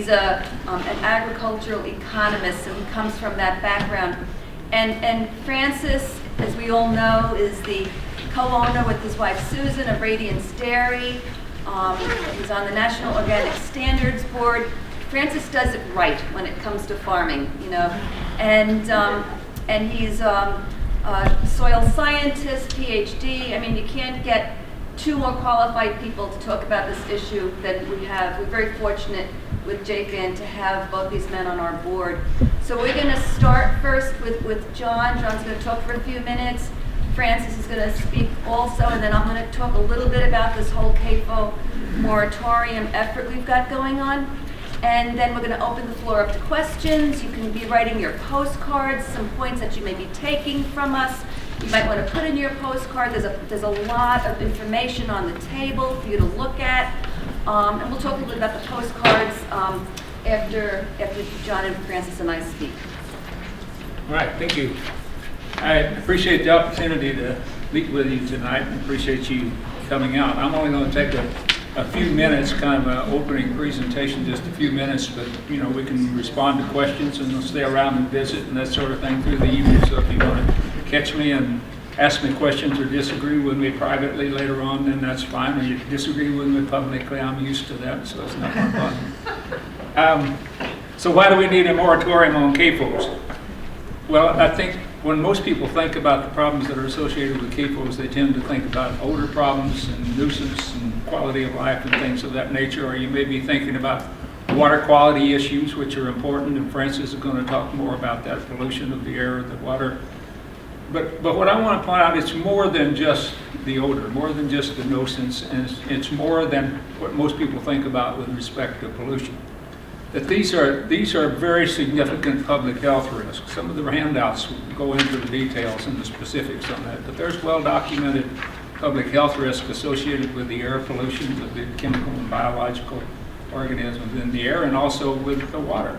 He's an agricultural economist, and he comes from that background. And Francis, as we all know, is the co-owner with his wife Susan of Radiance Dairy. He's on the National Organic Standards Board. Francis does it right when it comes to farming, you know, and he's a soil scientist, PhD. I mean, you can't get two more qualified people to talk about this issue than we have. We're very fortunate with JFAN to have both these men on our board. So we're going to start first with John. John's going to talk for a few minutes. Francis is going to speak also, and then I'm going to talk a little bit about this whole CAFO moratorium effort we've got going on. And then we're going to open the floor up to questions. You can be writing your postcards, some points that you may be taking from us. You might want to put in your postcard. There's a lot of information on the table for you to look at. And we'll talk a little bit about the postcards after John and Francis and I speak. All right, thank you. I appreciate the opportunity to meet with you tonight and appreciate you coming out. I'm only going to take a few minutes, kind of an opening presentation, just a few minutes, but you know, we can respond to questions and we'll stay around and visit and that sort of thing through the evening. So if you want to catch me and ask me questions or disagree with me privately later on, then that's fine. Or you disagree with me publicly, I'm used to that, so it's not my problem. So why do we need a moratorium on CAFOs? Well, I think when most people think about the problems that are associated with CAFOs, they tend to think about odor problems and nuisance and quality of life and things of that nature, or you may be thinking about water quality issues, which are important, and Francis is going to talk more about that, pollution of the air, the water. But what I want to point out, it's more than just the odor, more than just the nuisance, and it's more than what most people think about with respect to pollution. That these are very significant public health risks. Some of the handouts go into the details and the specifics on that, but there's well-documented public health risk associated with the air pollution, with the chemical and biological organisms in the air, and also with the water.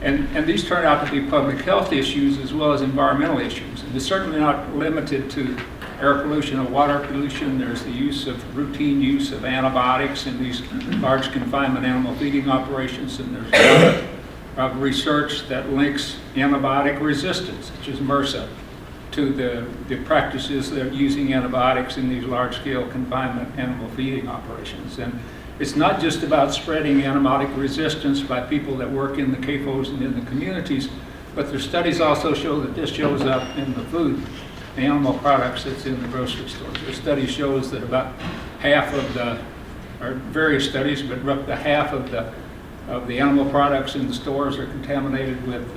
And these turn out to be public health issues as well as environmental issues. And it's certainly not limited to air pollution or water pollution. There's the routine use of antibiotics in these large confinement animal feeding operations, and there's a lot of research that links antibiotic resistance, such as MRSA, to the practices that are using antibiotics in these large-scale confinement animal feeding operations. And it's not just about spreading antibiotic resistance by people that work in the CAFOs and in the communities, but their studies also show that this shows up in the food, the animal products that's in the grocery stores. The study shows that about half of the, or various studies, but roughly half of the animal products in the stores are contaminated with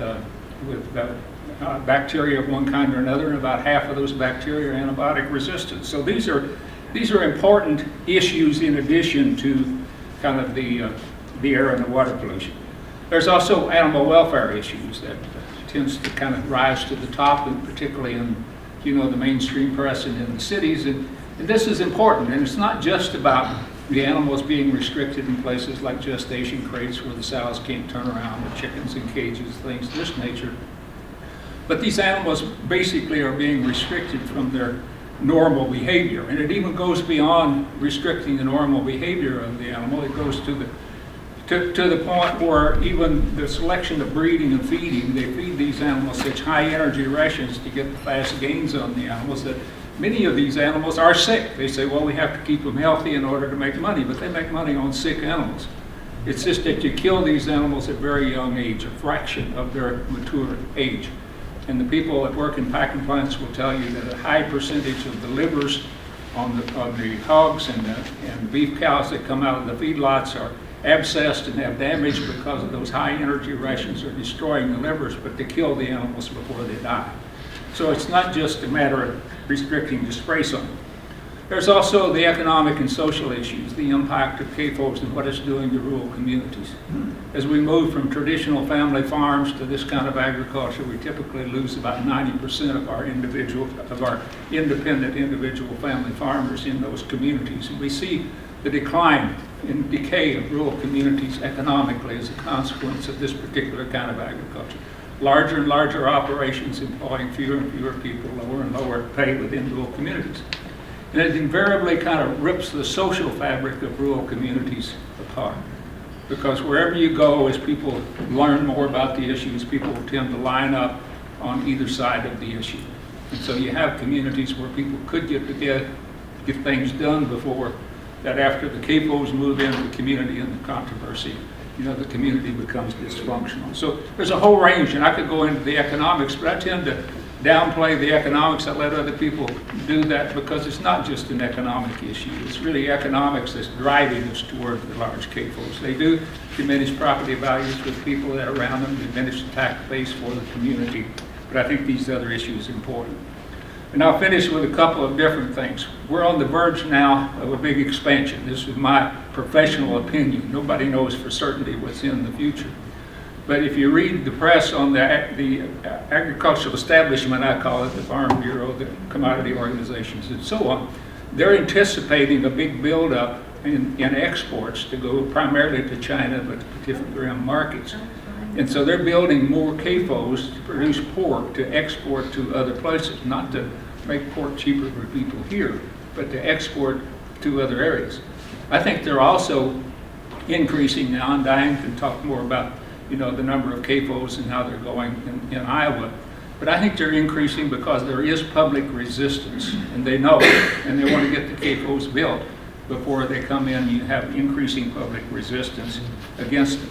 bacteria of one kind or another, and about half of those bacteria are antibiotic resistant. So these are important issues in addition to kind of the air and the water pollution. There's also animal welfare issues that tends to kind of rise to the top, and particularly in the mainstream press and in the cities. And this is important, and it's not just about the animals being restricted in places like gestation crates where the sows can't turn around, or chickens in cages, things of this nature. But these animals basically are being restricted from their normal behavior, and it even goes beyond restricting the normal behavior of the animal. It goes to the point where even the selection of breeding and feeding, they feed these animals such high energy rations to get the fast gains on the animals that many of these animals are sick. They say, well, we have to keep them healthy in order to make money, but they make money on sick animals. It's just that you kill these animals at very young age, a fraction of their mature age. And the people that work in packing plants will tell you that a high percentage of the livers on the hogs and the beef cows that come out of the feedlots are abscessed and have damage because of those high energy rations are destroying the livers, but they kill the animals before they die. So it's not just a matter of restricting the spray zone. There's also the economic and social issues, the impact of CAFOs and what it's doing to rural communities. As we move from traditional family farms to this kind of agriculture, we typically lose about 90% of our independent individual family farmers in those communities. And we see the decline and decay of rural communities economically as a consequence of this particular kind of agriculture. Larger and larger operations employing fewer and fewer people, lower and lower pay within rural communities. And it invariably kind of rips the social fabric of rural communities apart. because wherever you go, as people learn more about the issues, people tend to line up on either side of the issue. And so you have communities where people could get things done before that after the CAFOs move into the community and the controversy, the community becomes dysfunctional. So there's a whole range, and I could go into the economics, but I tend to downplay the economics. I let other people do that because it's not just an economic issue. It's really economics that's driving us toward the large CAFOs. They do diminish property values for the people that are around them, diminish the tax base for the community, but I think these other issues are important. And I'll finish with a couple of different things. We're on the verge now of a big expansion. This is my professional opinion. Nobody knows for certainty what's in the future. But if you read the press on the agricultural establishment, I call it, the Farm Bureau, the commodity organizations, and so on, they're anticipating a big buildup in exports to go primarily to China, but to different rim markets. And so they're building more CAFOs to produce pork to export to other places, not to make pork cheaper for people here, but to export to other areas. I think they're also increasing now, and Diane can talk more about the number of CAFOs and how they're going in Iowa. But I think they're increasing because there is public resistance, and they know it, and they want to get the CAFOs built before they come in. You have increasing public resistance against them.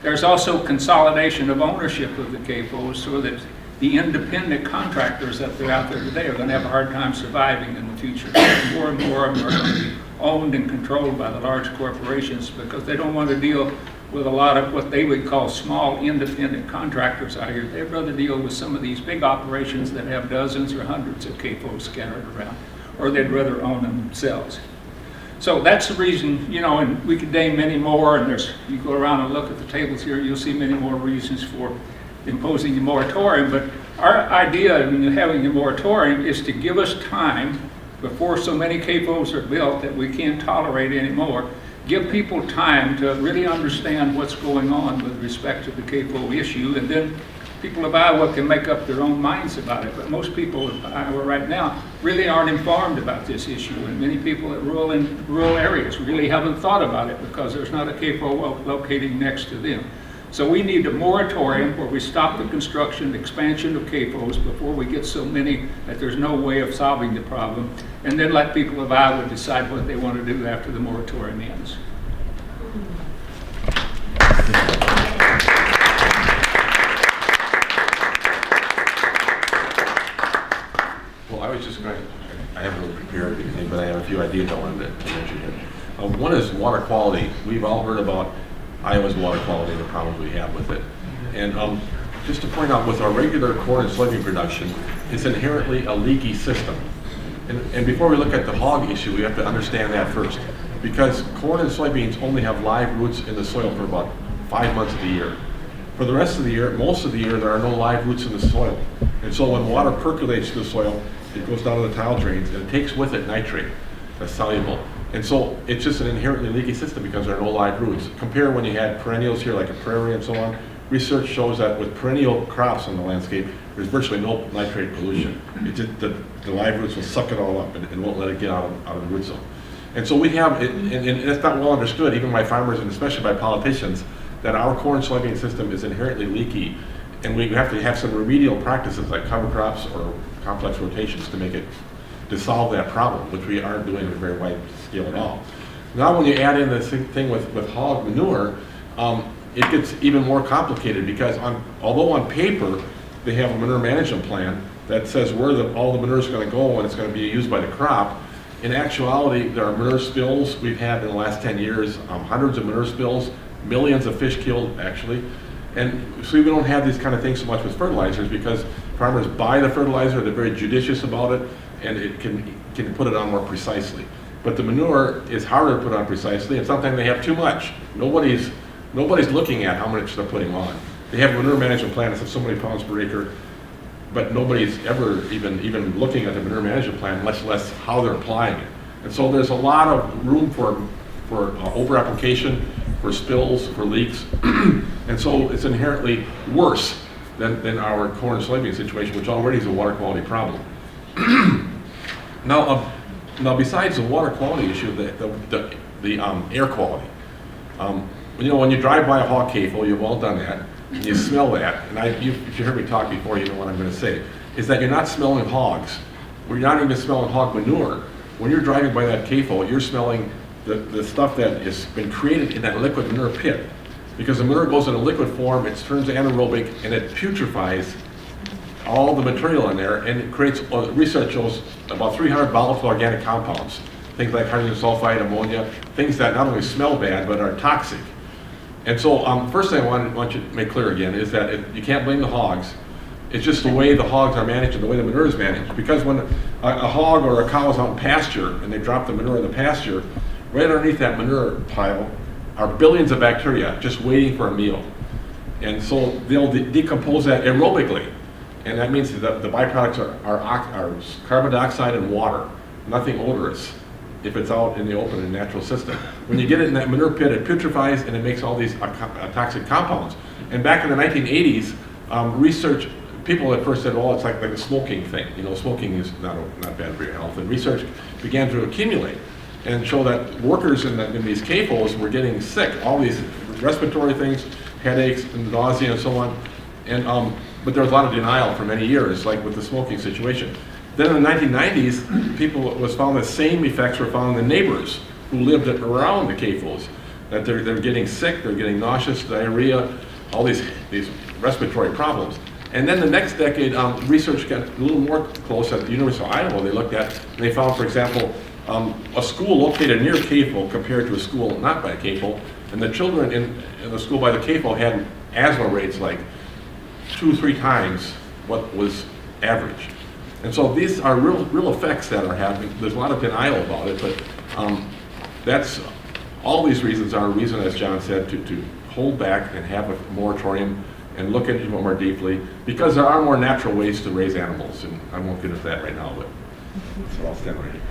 There's also consolidation of ownership of the CAFOs so that the independent contractors that are out there today are going to have a hard time surviving in the future. More and more of them are going to be owned and controlled by the large corporations because they don't want to deal with a lot of what they would call small independent contractors out here. They'd rather deal with some of these big operations that have dozens or hundreds of CAFOs scattered around, or they'd rather own them themselves. So that's the reason, and we could name many more, and you go around and look at the tables here, you'll see many more reasons for imposing a moratorium. But our idea in having a moratorium is to give us time before so many CAFOs are built that we can't tolerate anymore. Give people time to really understand what's going on with respect to the CAFO issue, and then people of Iowa can make up their own minds about it. But most people in Iowa right now really aren't informed about this issue, and many people in rural areas really haven't thought about it because there's not a CAFO locating next to them. So we need a moratorium where we stop the construction, expansion of CAFOs before we get so many that there's no way of solving the problem, and then let people of Iowa decide what they want to do after the moratorium ends. Well, I was just going, I haven't really prepared anything, but I have a few ideas I wanted to mention here. One is water quality. We've all heard about Iowa's water quality and the problems we have with it. And just to point out, with our regular corn and soybean production, it's inherently a leaky system. And before we look at the hog issue, we have to understand that first. Because corn and soybeans only have live roots in the soil for about 5 months of the year. For the rest of the year, most of the year, there are no live roots in the soil. And so when water percolates through the soil, it goes down to the tile drains, and it takes with it nitrate that's soluble. And so it's just an inherently leaky system because there are no live roots. Compare when you had perennials here, like a prairie and so on. Research shows that with perennial crops on the landscape, there's virtually no nitrate pollution. It just, the live roots will suck it all up and won't let it get out of the root zone. And so we have, and it's not well understood, even by farmers and especially by politicians, that our corn soybean system is inherently leaky. And we have to have some remedial practices like cover crops or complex rotations to solve that problem, which we aren't doing at a very wide scale at all. Now when you add in this thing with hog manure, it gets even more complicated because although on paper they have a manure management plan that says where all the manure is going to go and it's going to be used by the crop, in actuality there are manure spills we've had in the last 10 years, hundreds of manure spills, millions of fish killed actually. And so we don't have these kind of things so much with fertilizers because farmers buy the fertilizer, they're very judicious about it, and it can put it on more precisely. But the manure is harder to put on precisely, and sometimes they have too much. Nobody's looking at how much they're putting on. They have a manure management plan that says so many pounds per acre, but nobody's ever even looking at the manure management plan, much less how they're applying it. And so there's a lot of room for over-application, for spills, for leaks, and so it's inherently worse than our corn and soybean situation, which already is a water quality problem. Now besides the water quality issue, the air quality. when you drive by a hog CAFO, you've all done that, and you smell that, and if you heard me talk before, you know what I'm going to say, is that you're not smelling hogs. You're not even smelling hog manure. When you're driving by that CAFO, you're smelling the stuff that has been created in that liquid manure pit. Because the manure goes in a liquid form, it turns anaerobic, and it putrefies all the material in there, and it creates, research shows, about 300 volatile organic compounds. Things like hydrogen sulfide, ammonia, things that not only smell bad, but are toxic. And so, first thing I want you to make clear again is that you can't blame the hogs. It's just the way the hogs are managed and the way the manure is managed. Because when a hog or a cow is out in pasture and they drop the manure in the pasture, right underneath that manure pile are billions of bacteria just waiting for a meal. And so they'll decompose that aerobically. And that means that the byproducts are carbon dioxide and water, nothing odorous, if it's out in the open in the natural system. When you get it in that manure pit, it putrefies and it makes all these toxic compounds. And back in the 1980s, research, people at first said, well, it's like a smoking thing. Smoking is not bad for your health. And research began to accumulate and show that workers in these CAFOs were getting sick, all these respiratory things, headaches and nausea and so on. And but there was a lot of denial for many years, like with the smoking situation. Then in the 1990s, it was found the same effects were found in the neighbors who lived around the CAFOs, that they're getting sick, they're getting nauseous, diarrhea, all these respiratory problems. And then the next decade, research got a little more close at the University of Iowa. They looked at, and they found, for example, a school located near CAFO compared to a school not by a CAFO, and the children in the school by the CAFO had asthma rates like 2-3 times what was average. And so these are real effects that are happening. There's a lot of denial about it, but that's all these reasons are a reason, as John said, to hold back and have a moratorium and look into it more deeply, because there are more natural ways to raise animals, and I won't get into that right now, but so I'll stand right here.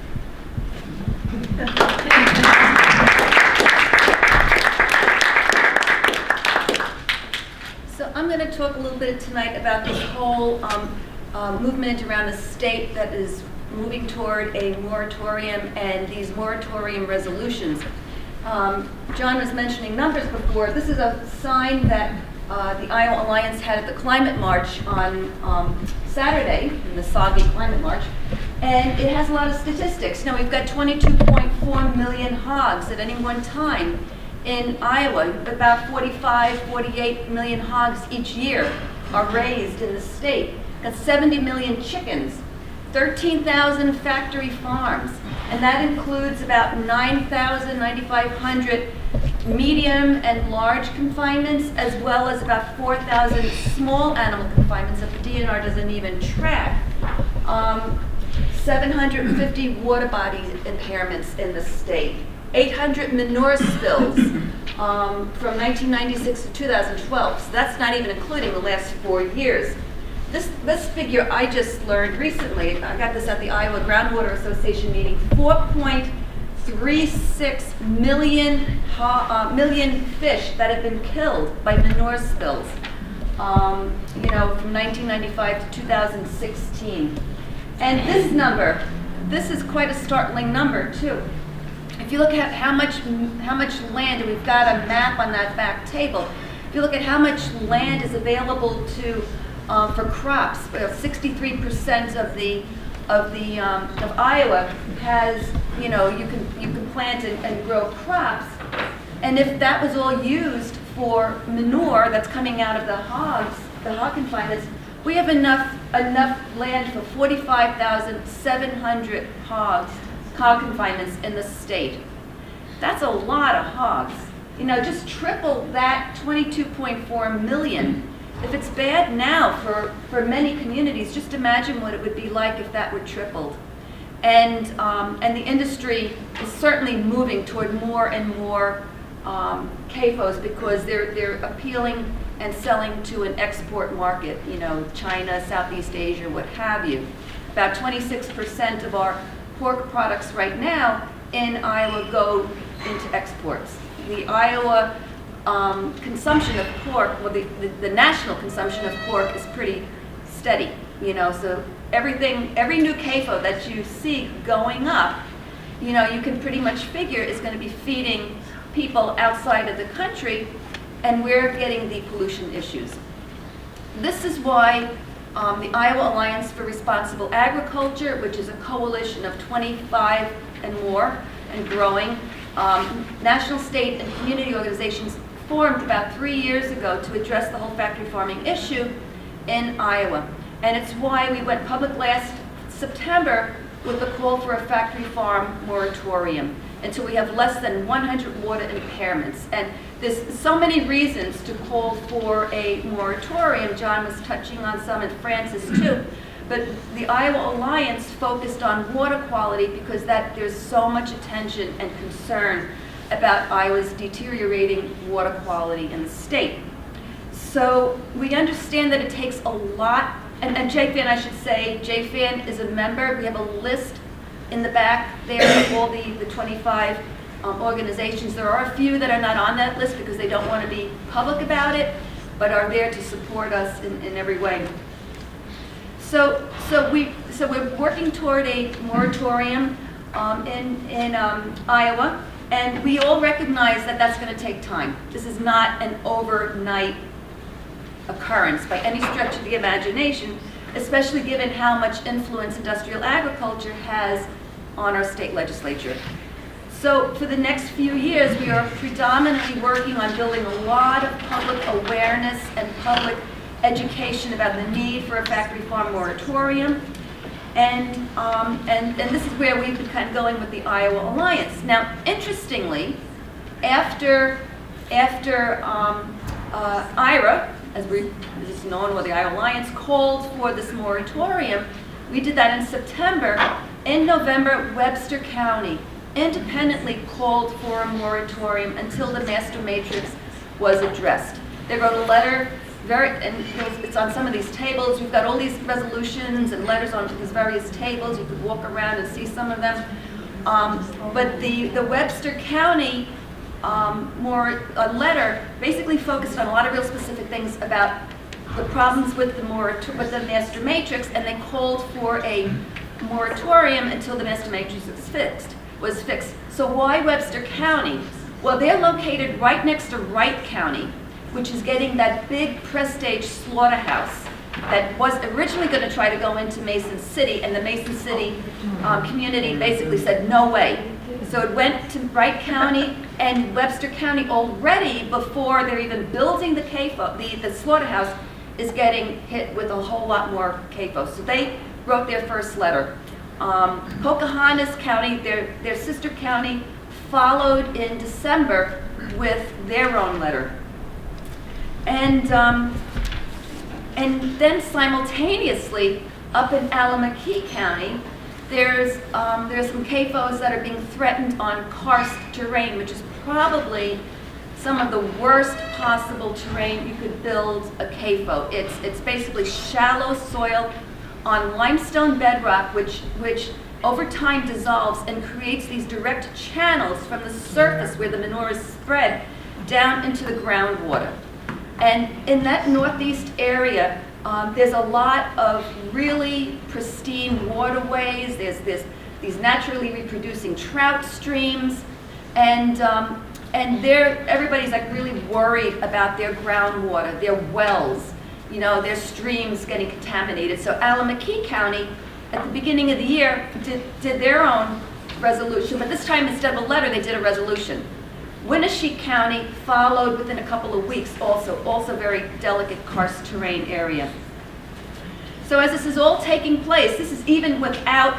So I'm going to talk a little bit tonight about this whole movement around the state that is moving toward a moratorium and these moratorium resolutions. John was mentioning numbers before. This is a sign that the Iowa Alliance had at the Climate March on Saturday, in the soggy Climate March, and it has a lot of statistics. Now, we've got 22.4 million hogs at any one time in Iowa. About 48 million hogs each year are raised in the state. That's 70 million chickens, 13,000 factory farms, and that includes about 9,500 medium and large confinements, as well as about 4,000 small animal confinements that the DNR doesn't even track. 750 water body impairments in the state, 800 manure spills from 1996 to 2012. So that's not even including the last 4 years. This figure I just learned recently, I got this at the Iowa Groundwater Association meeting, 4.36 million fish that have been killed by manure spills, from 1995 to 2016. And this number, this is quite a startling number too. If you look at how much land, and we've got a map on that back table, if you look at how much land is available for crops, 63% of Iowa has, you can plant and grow crops, and if that was all used for manure that's coming out of the hog confinements, we have enough land for 45,700 hog confinements in the state. That's a lot of hogs. Just triple that 22.4 million. If it's bad now for many communities, just imagine what it would be like if that were tripled. And the industry is certainly moving toward more and more CAFOs because they're appealing and selling to an export market, China, Southeast Asia, what have you. About 26% of our pork products right now in Iowa go into exports. The Iowa consumption of pork, well, the national consumption of pork is pretty steady, so every new CAFO that you see going up, you can pretty much figure is going to be feeding people outside of the country, and we're getting the pollution issues. This is why the Iowa Alliance for Responsible Agriculture, which is a coalition of 25 and more and growing, national, state, and community organizations formed about 3 years ago to address the whole factory farming issue in Iowa. And it's why we went public last September with the call for a factory farm moratorium until we have less than 100 water impairments. And there's so many reasons to call for a moratorium. John was touching on some, and Francis too. But the Iowa Alliance focused on water quality because there's so much attention and concern about Iowa's deteriorating water quality in the state. So we understand that it takes a lot, and JFAN, I should say, JFAN is a member. We have a list in the back there of all the 25 organizations. There are a few that are not on that list because they don't want to be public about it, but are there to support us in every way. So we're working toward a moratorium in Iowa, and we all recognize that that's going to take time. This is not an overnight occurrence by any stretch of the imagination, especially given how much influence industrial agriculture has on our state legislature. So for the next few years, we are predominantly working on building a lot of public awareness and public education about the need for a factory farm moratorium. And this is where we've been kind of going with the Iowa Alliance. Now, interestingly, after IRA, as is known, or the Iowa Alliance, called for this moratorium, we did that in September. In November, Webster County independently called for a moratorium until the master matrix was addressed. They wrote a letter, and it's on some of these tables. We've got all these resolutions and letters on these various tables. You could walk around and see some of them. But the Webster County letter basically focused on a lot of real specific things about the problems with the master matrix, and they called for a moratorium until the master matrix was fixed. So why Webster County? Well, they're located right next to Wright County, which is getting that big prestige slaughterhouse that was originally going to try to go into Mason City, and the Mason City community basically said, no way. So it went to Wright County and Webster County already before they're even building the CAFO. The slaughterhouse is getting hit with a whole lot more CAFO. So they wrote their first letter. Pocahontas County, their sister county, followed in December with their own letter. And then simultaneously, up in Alameda County, there's some CAFOs that are being threatened on karst terrain, which is probably some of the worst possible terrain you could build a CAFO. It's basically shallow soil on limestone bedrock, which over time dissolves and creates these direct channels from the surface where the manure is spread down into the groundwater. And in that northeast area, there's a lot of really pristine waterways. There's these naturally reproducing trout streams, and everybody's like really worried about their groundwater, their wells, their streams getting contaminated. So Alameda County, at the beginning of the year, did their own resolution, but this time instead of a letter, they did a resolution. Winneshiek County followed within a couple of weeks, also very delicate karst terrain area. So as this is all taking place, this is even without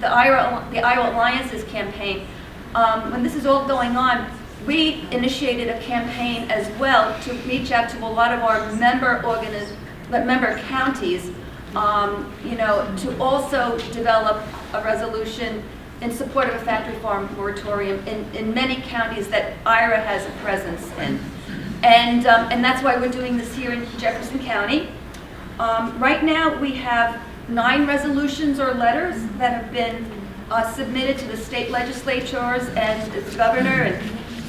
the Iowa Alliance's campaign. When this is all going on, we initiated a campaign as well to reach out to a lot of our member counties, to also develop a resolution in support of a factory farm moratorium in many counties that IRA has a presence in. And that's why we're doing this here in Jefferson County. Right now we have 9 resolutions or letters that have been submitted to the state legislatures and the governor.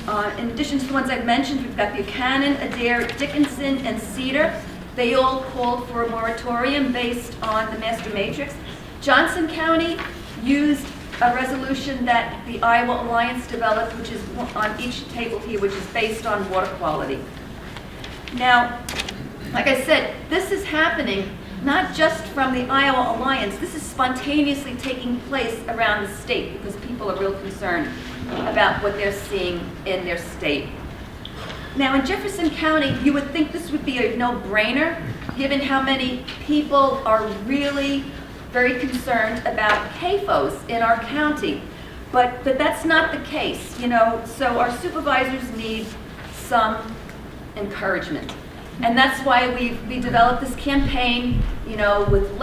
And in addition to the ones I've mentioned, we've got Buchanan, Adair, Dickinson, and Cedar. They all called for a moratorium based on the master matrix. Johnson County used a resolution that the Iowa Alliance developed, which is on each table here, which is based on water quality. Now, like I said, this is happening not just from the Iowa Alliance. This is spontaneously taking place around the state because people are real concerned about what they're seeing in their state. Now, in Jefferson County, you would think this would be a no-brainer, given how many people are really very concerned about CAFOs in our county. But that's not the case, you know, so our supervisors need some encouragement. And that's why we developed this campaign, you know, with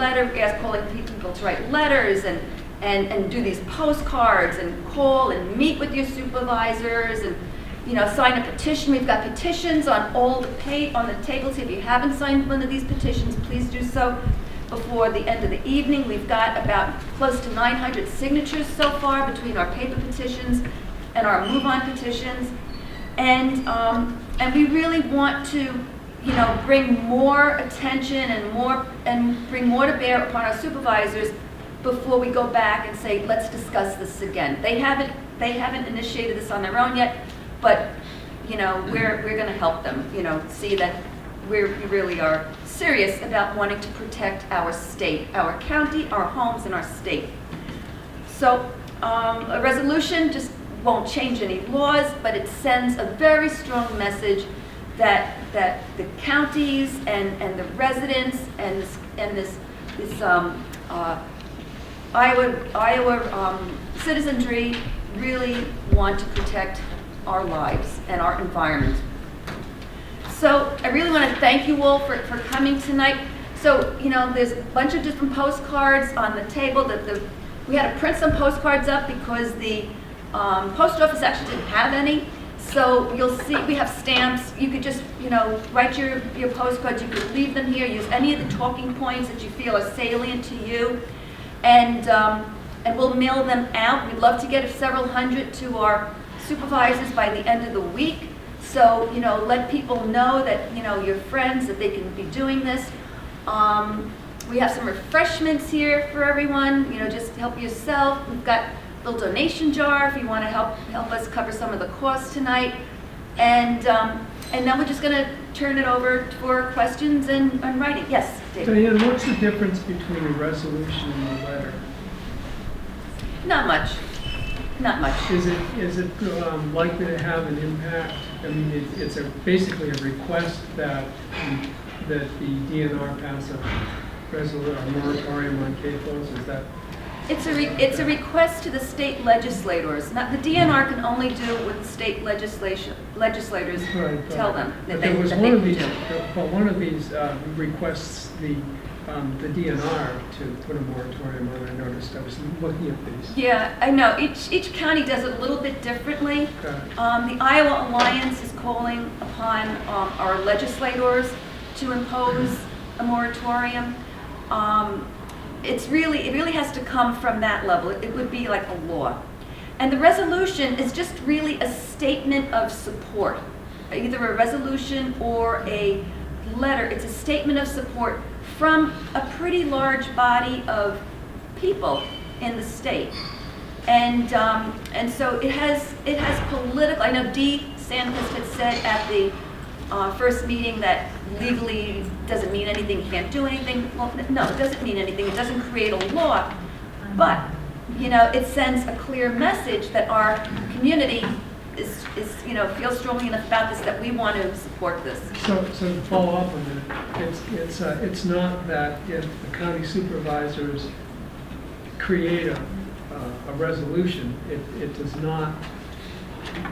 calling people to write letters and do these postcards and call and meet with your supervisors and, you know, sign a petition. We've got petitions on all the tables. If you haven't signed one of these petitions, please do so before the end of the evening. We've got about close to 900 signatures so far between our paper petitions and our move-on petitions. And we really want to, you know, bring more attention and bring more to bear upon our supervisors before we go back and say, let's discuss this again. They haven't initiated this on their own yet, but, you know, we're going to help them, you know, see that we really are serious about wanting to protect our state, our county, our homes, and our state. So a resolution just won't change any laws, but it sends a very strong message that the counties and the residents and this Iowa citizenry really want to protect our lives and our environment. So I really want to thank you all for coming tonight. So, you know, there's a bunch of different postcards on the table. We had to print some postcards up because the post office actually didn't have any. So you'll see we have stamps. You could just, you know, write your postcards. You could leave them here. Use any of the talking points that you feel are salient to you. And we'll mail them out. We'd love to get several hundred to our supervisors by the end of the week. So, you know, let people know that, you know, your friends, that they can be doing this. We have some refreshments here for everyone. You know, just help yourself. We've got a little donation jar if you want to help us cover some of the costs tonight. And then we're just going to turn it over for questions and writing. Yes, David? Diane, what's the difference between a resolution and a letter? Not much. Not much. Is it likely to have an impact? I mean, it's basically a request that the DNR pass a moratorium on CAFOs. Is that? It's a request to the state legislators. Not the DNR can only do what the state legislators Right, tell them that but they there was can one of these. do. But one of these requests the DNR to put a moratorium on. I noticed. I was looking at these. Yeah, I know. Each county does it a little bit differently. Okay. The Iowa Alliance is calling upon our legislators to impose a moratorium. It really has to come from that level. It would be like a law. And the resolution is just really a statement of support, either a resolution or a letter. It's a statement of support from a pretty large body of people in the state. And so it has political, I know Dee Sandquist had said at the first meeting that legally doesn't mean anything, you can't do anything. Well, no, it doesn't mean anything. It doesn't create a law. But, you know, it sends a clear message that our community is you know, feels strongly enough about this that we want to support this. So to follow up on that, it's not that if the county supervisors create a resolution, it does not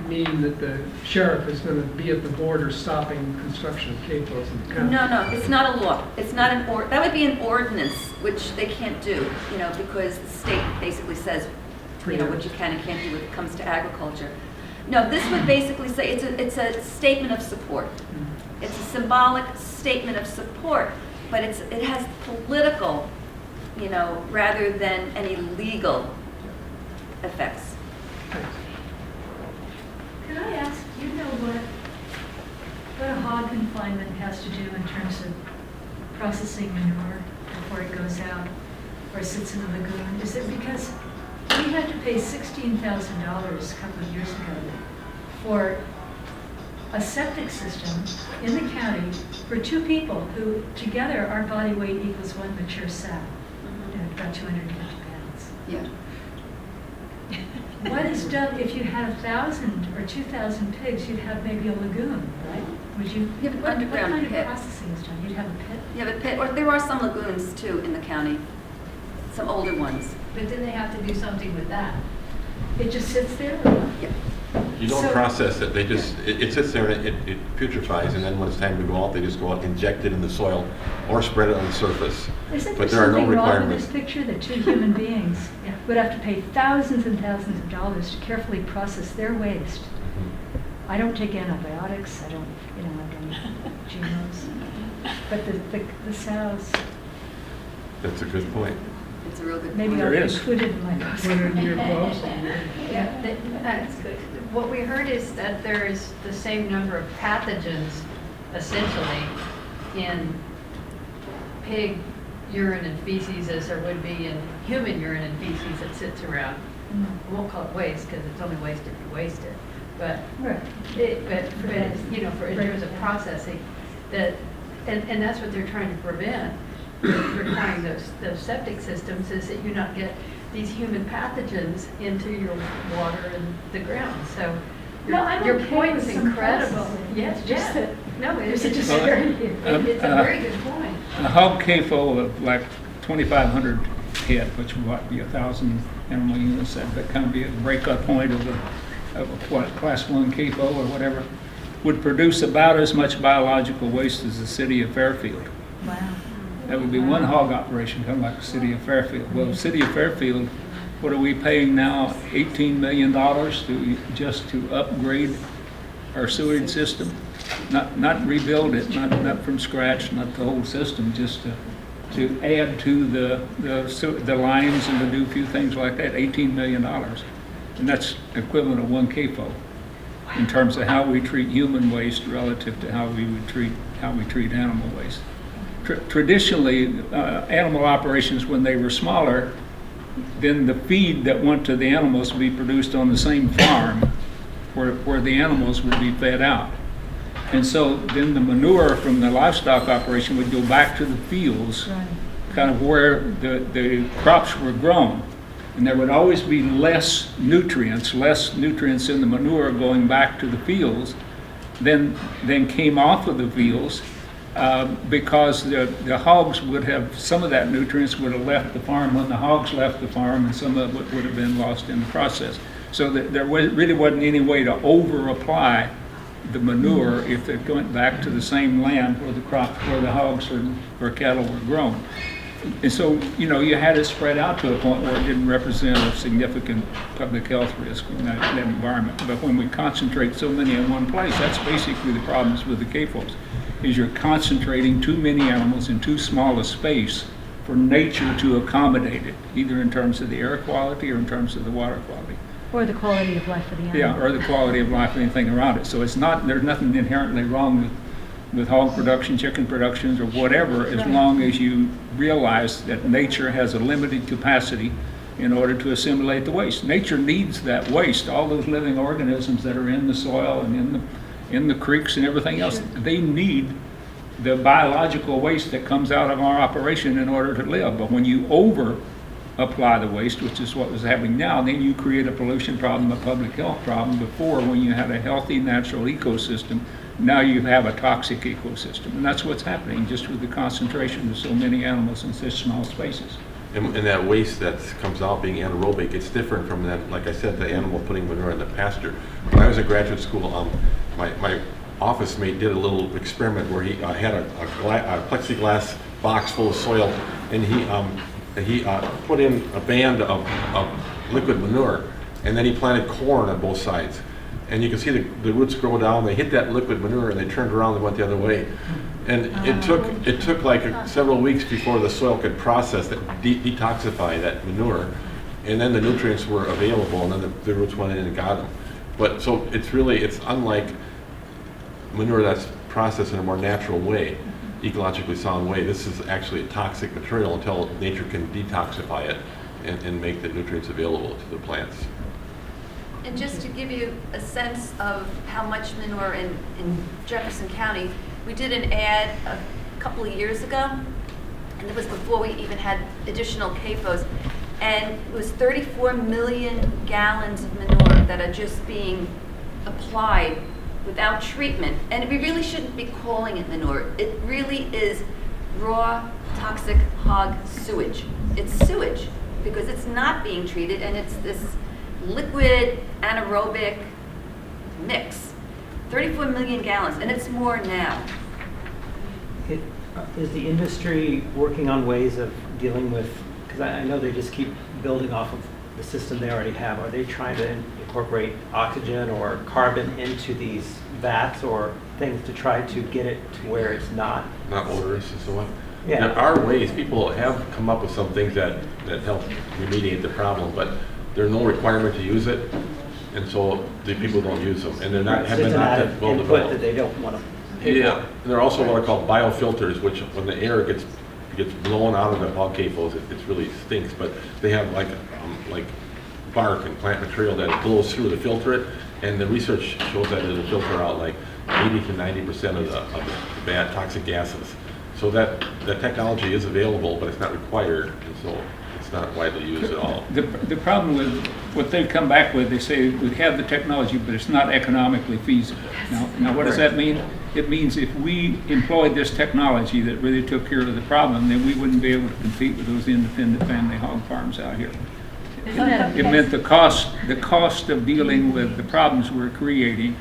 mean that the sheriff is going to be at the border stopping construction of CAFOs in the county. No, it's not a law. It's not that would be an ordinance, which they can't do, you know, because the state basically says, you know, what you can and can't do when it comes to agriculture. No, this would basically say it's a statement of support. It's a symbolic statement of support, but it has political, you know, rather than any legal effects. Can I ask, do you know what a hog confinement has to do in terms of processing manure before it goes out or sits in the lagoon? Is it because we had to pay $16,000 a couple of years ago for a septic system in the county for 2 people who together our body weight equals 1 mature sow, about 250 pounds. Yeah. What is done, if you had 1,000 or 2,000 pigs, you'd have maybe a lagoon, right? Would you? You have an what underground kind pit. of processing is done? You'd have a pit? You have a pit, or there are some lagoons too in the county, some older ones. But then they have to do something with that. It just sits there? Or what? Yeah. You don't So- process it, they just, it sits there and it putrefies, and then when it's time to go out, they just go out, inject it in the soil, or spread it on the surface. Isn't there But there are no something wrong with requirements. this picture that 2 human beings would have to pay thousands and thousands of dollars to carefully process their waste? Mhm. I don't take antibiotics, I don't, I don't GMOs. But the sows, That's a good point. It's a real good maybe point. I'll There is. include it in my notes. Put it in your post. What we heard is that there is the same number of pathogens essentially in pig urine and feces as there would be in human urine and feces that sits around. I won't call it waste because it's only waste if you waste it. But Right. for in terms of processing, that, and that's what they're trying to prevent, requiring those septic systems, is that you not get these human pathogens into your water and the ground. So No, I'm your okay point with is some incredible. processing. Yes, It's just that no, there's it's a just disparity here. it's a very good point. A hog CAFO of like 2,500 head, which might be 1,000 animal units, that kind of be a breakup point of what, class 1 CAFO or whatever, would produce about as much biological waste as the city of Fairfield. Wow. That would be one hog operation, kind of like the city of Fairfield. Well, the city of Fairfield, what are we paying now? $18 million just to upgrade our sewage system? Not rebuild it, not from scratch, not the whole system, just to add to the lines and to do a few things like that, $18 million. And that's equivalent of 1 CAFO in terms of how we treat human waste relative to how we treat animal waste. Traditionally, animal operations, when they were smaller, then the feed that went to the animals would be produced on the same farm where the animals would be fed out. And so then the manure from the livestock operation would go back to the fields, Right. kind of where the crops were grown. And there would always be less nutrients in the manure going back to the fields than came off of the fields. Because the hogs would have, some of that nutrients would have left the farm when the hogs left the farm, and some of it would have been lost in the process. So that there really wasn't any way to over-apply the manure if it went back to the same land where the hogs or cattle were grown. And so, you had it spread out to a point where it didn't represent a significant public health risk in that environment. But when we concentrate so many in one place, that's basically the problems with the CAFOs. Is you're concentrating too many animals in too small a space for nature to accommodate it, either in terms of the air quality or in terms of the water quality. Or the quality of life of the animal. Yeah, or the quality of life, anything around it. So there's nothing inherently wrong with hog production, chicken productions, or whatever, as Right. long as you realize that nature has a limited capacity in order to assimilate the waste. Nature needs that waste. All those living organisms that are in the soil and in the creeks and everything else, they need the biological waste that comes out of our operation in order to live. But when you apply the waste, which is what was happening now, then you create a pollution problem, a public health problem. Before, when you had a healthy natural ecosystem, now you have a toxic ecosystem. And that's what's happening just with the concentration of so many animals in such small spaces. And that waste that comes out being anaerobic, it's different from that, like I said, the animal putting manure in the pasture. When I was in graduate school, my office mate did a little experiment where he had a plexiglass box full of soil, and he put in a band of liquid manure, and then he planted corn on both sides. And you can see the roots grow down, they hit that liquid manure, and they turned around and went the other way. And it took like several weeks before the soil could process that, detoxify that manure, and then the nutrients were available, and then the roots went in and got them. But so it's unlike manure that's processed in a more natural way, ecologically sound way. This is actually a toxic material until nature can detoxify it and make the nutrients available to the plants. And just to give you a sense of how much manure in Jefferson County, we did an ad a couple of years ago, and it was before we even had additional CAFOs, and it was 34 million gallons of manure that are just being applied without treatment. And we really shouldn't be calling it manure. It really is raw, toxic hog sewage. It's sewage because it's not being treated, and it's this liquid anaerobic mix. 34 million gallons, and it's more now. Is the industry working on ways of dealing with, because I know they just keep building off of the system they already have. Are they trying to incorporate oxygen or carbon into these vats or things to try to get it to where it's not? Not odorous and so on. Yeah. There are ways, people have come up with some things that help remediate the problem, but there's no requirement to use it, and so the people don't use them, and they're not, It's have just been an not added that well input developed. that they don't want to pay Yeah, for. and there are also what are called biofilters, which when the air gets blown out of the hog CAFOs, it really stinks, but they have like bark and plant material that blows through to filter it, and the research shows that it'll filter out like 80 to 90% of the bad toxic gases. So that technology is available, but it's not required, and so it's not widely used at all. The problem with what they've come back with, they say we have the technology, but it's not economically feasible. Now what does that mean? It means if we employed this technology that really took care of the problem, then we wouldn't be able to compete with those independent family hog farms out here. Isn't that It meant the cost of dealing with the problems we're creating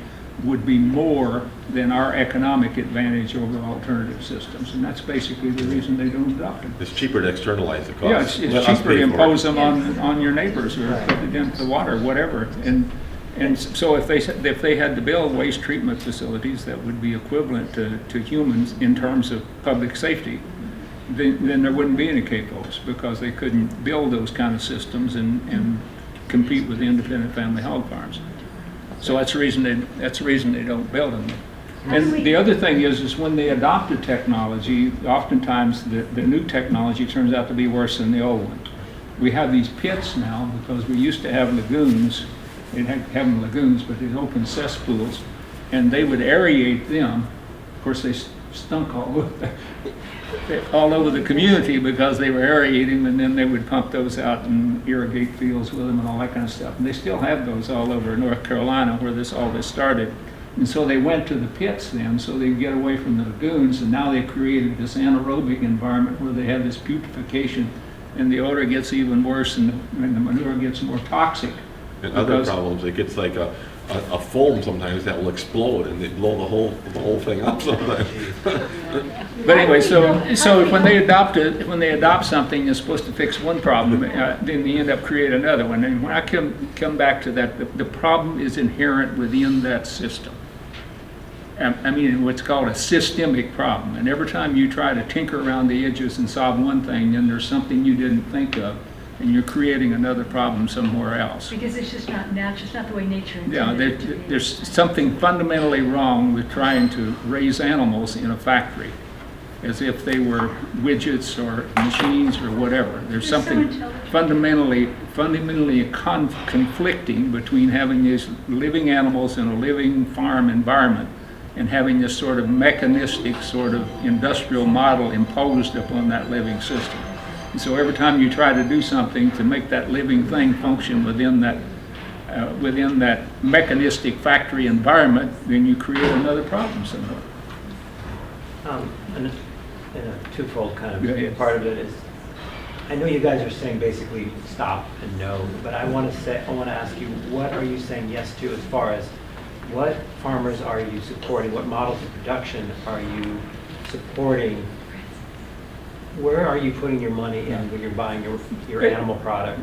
would be more than our economic advantage over alternative systems, and that's basically the reason they don't adopt them. It's cheaper to externalize the cost. Yeah, it's Let us cheaper pay to for it. impose them on your neighbors or Right. put it into the water, whatever. And so if they had to build waste treatment facilities that would be equivalent to humans in terms of public safety, then there wouldn't be any CAFOs because they couldn't build those kind of systems and compete with the independent family hog farms. So that's the reason they don't build them. And the other thing is when they adopt a technology, oftentimes the new technology turns out to be worse than the old one. We have these pits now because we used to have lagoons. They'd have them lagoons, but they'd open cesspools, and they would aerate them. Of course, they stunk all over the community because they were aerating, and then they would pump those out and irrigate fields with them and all that kind of stuff. And they still have those all over North Carolina where all this started. And so they went to the pits then so they could get away from the lagoons, and now they created this anaerobic environment where they have this putrefaction, and the odor gets even worse and the manure gets more toxic. And other Because- problems, it gets like a foam sometimes that will explode and they blow the whole thing up sometimes. But anyway, so when they adopt something that's supposed to fix one problem, then they end up creating another one. And when I come back to that, the problem is inherent within that system. I mean, what's called a systemic problem. And every time you try to tinker around the edges and solve one thing, then there's something you didn't think of, and you're creating another problem somewhere else. Because it's just not natural, it's not the way nature Yeah, intended it to be. there's something fundamentally wrong with trying to raise animals in a factory, as if they were widgets or machines or whatever. There's They're so something intelligent. fundamentally conflicting between having these living animals in a living farm environment and having this sort of mechanistic, sort of industrial model imposed upon that living system. And so every time you try to do something to make that living thing function within that mechanistic factory environment, then you create another problem somewhere. And in a twofold kind of Go ahead. part of it is, I know you guys are saying basically stop and no, but I want to ask you, what are you saying yes to as far as what farmers are you supporting? What models of production are you supporting? Where are you putting your money in when you're buying your animal product?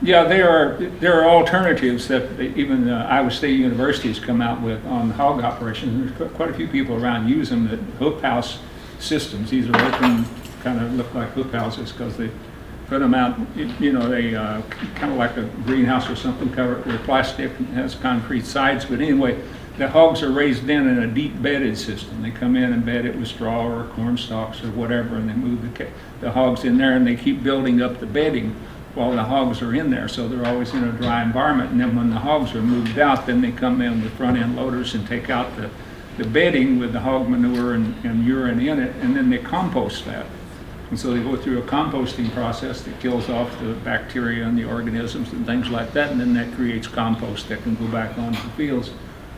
Yeah, there are alternatives that even Iowa State University has come out with on hog operations. There's quite a few people around use them. The hoop house systems, these are open, kind of look like hoop houses because they put them out, they kind of like a greenhouse or something, covered with plastic, and has concrete sides. But anyway, the hogs are raised in a deep bedded system. They come in and bed it with straw or corn stalks or whatever, and they move the hogs in there, and they keep building up the bedding while the hogs are in there, so they're always in a dry environment. And then when the hogs are moved out, then they come in with front-end loaders and take out the bedding with the hog manure and urine in it, and then they compost that. And so they go through a composting process that kills off the bacteria and the organisms and things like that, and then that creates compost that can go back onto the fields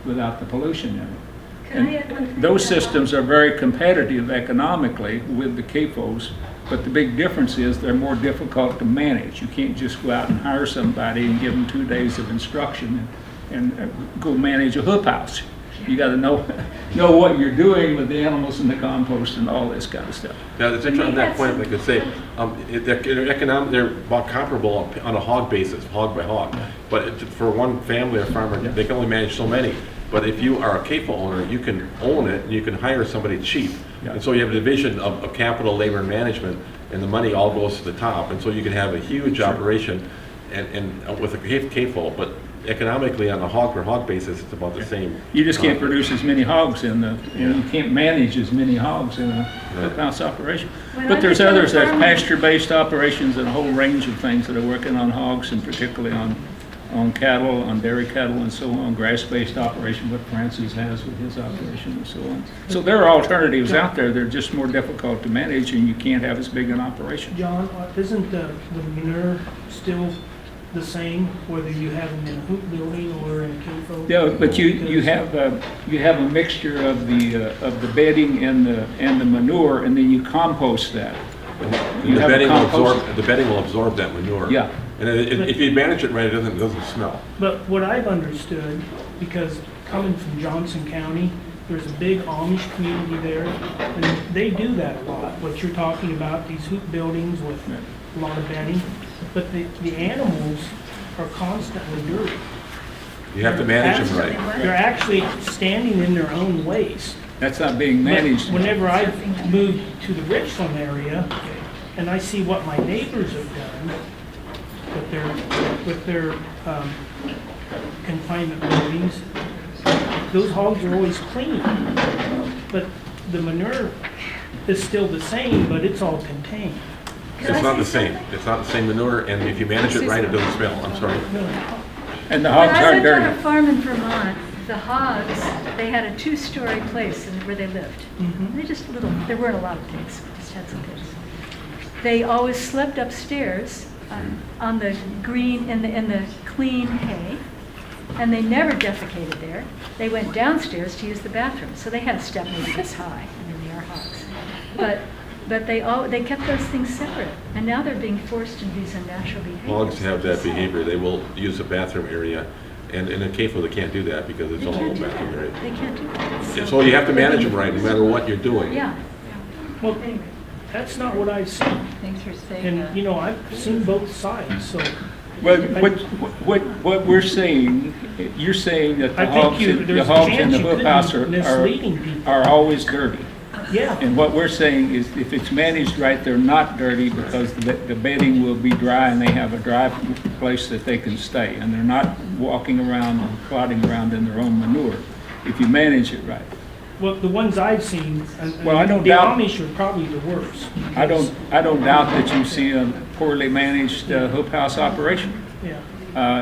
without the pollution in it. Can I add one thing? Those systems are very competitive economically with the CAFOs, but the big difference is they're more difficult to manage. You can't just go out and hire somebody and give them 2 days of instruction and go manage a hoop house. You got to know what you're doing with the animals and the compost and all this kind of stuff. Now, that's interesting on that point, I could say, they're about comparable on a hog basis, hog by hog. But for one family or farmer, they can only manage so many. But if you are a CAFO owner, you can own it and you can hire somebody cheap. Yeah. And so you have a division of capital, labor, and management, and the money all goes to the top. And so you can have a huge operation and with a CAFO, but economically on a hog per hog basis, it's about the same. You just can't produce as many hogs you can't manage as many hogs in a hoop house operation. When But I there's became a others, there's farmer- pasture-based operations and a whole range of things that are working on hogs and particularly on cattle, on dairy cattle and so on, grass-based operation, what Francis has with his operation and so on. So there are alternatives out there, they're just more difficult to manage and you can't have as big an operation. John, isn't the manure still the same, whether you have them in a hoop building or in a CAFO? Yeah, but you have a mixture of the bedding and the manure, and then you compost that. And the bedding will absorb that manure. Yeah. And if you manage it right, it doesn't smell. But what I've understood, because coming from Johnson County, there's a big Amish community there, and they do that a lot, what you're talking about, these hoop buildings with a lot of bedding. But the animals are constantly dirty. You have to manage them right. They're actually standing in their own waste. That's not being But managed. whenever I moved to the Richland area, and I see what my neighbors have done with their confinement buildings, those hogs are always clean. But the manure is still the same, but it's all contained. It's not the same. It's not the same manure, and if you manage it right, it doesn't smell. I'm sorry. And the When hogs I aren't lived on a dirty. farm in Vermont, the hogs, they had a 2-story place where they lived. Mhm. There weren't a lot of pigs, we just had some pigs. They always slept upstairs on the green, in the clean hay, and they never defecated there. They went downstairs to use the bathroom, so they had a step maybe this high. I mean, they are hogs. But they kept those things separate, and now they're being forced into these unnatural behaviors. Hogs have that behavior. They will use the bathroom area, and in a CAFO, they can't do that because it's They all can't do bathroom area. that. They can't do that. And so you have to manage them right, no matter what you're doing. Yeah. Well, Anyway. that's not what I've seen. Thanks for saying that. And, I've seen both sides, so. Well, what we're saying, you're saying that the I think hogs in there's the a hogs in chance the you hoop could house be misleading people. are always dirty. Yeah. And what we're saying is if it's managed right, they're not dirty because the bedding will be dry and they have a dry place that they can stay. And they're not walking around and plodding around in their own manure if you manage it right. Well, the ones I've seen, Well, I don't the doubt- Amish are probably the worst. I don't doubt that you see a poorly managed hoop house operation. Yeah.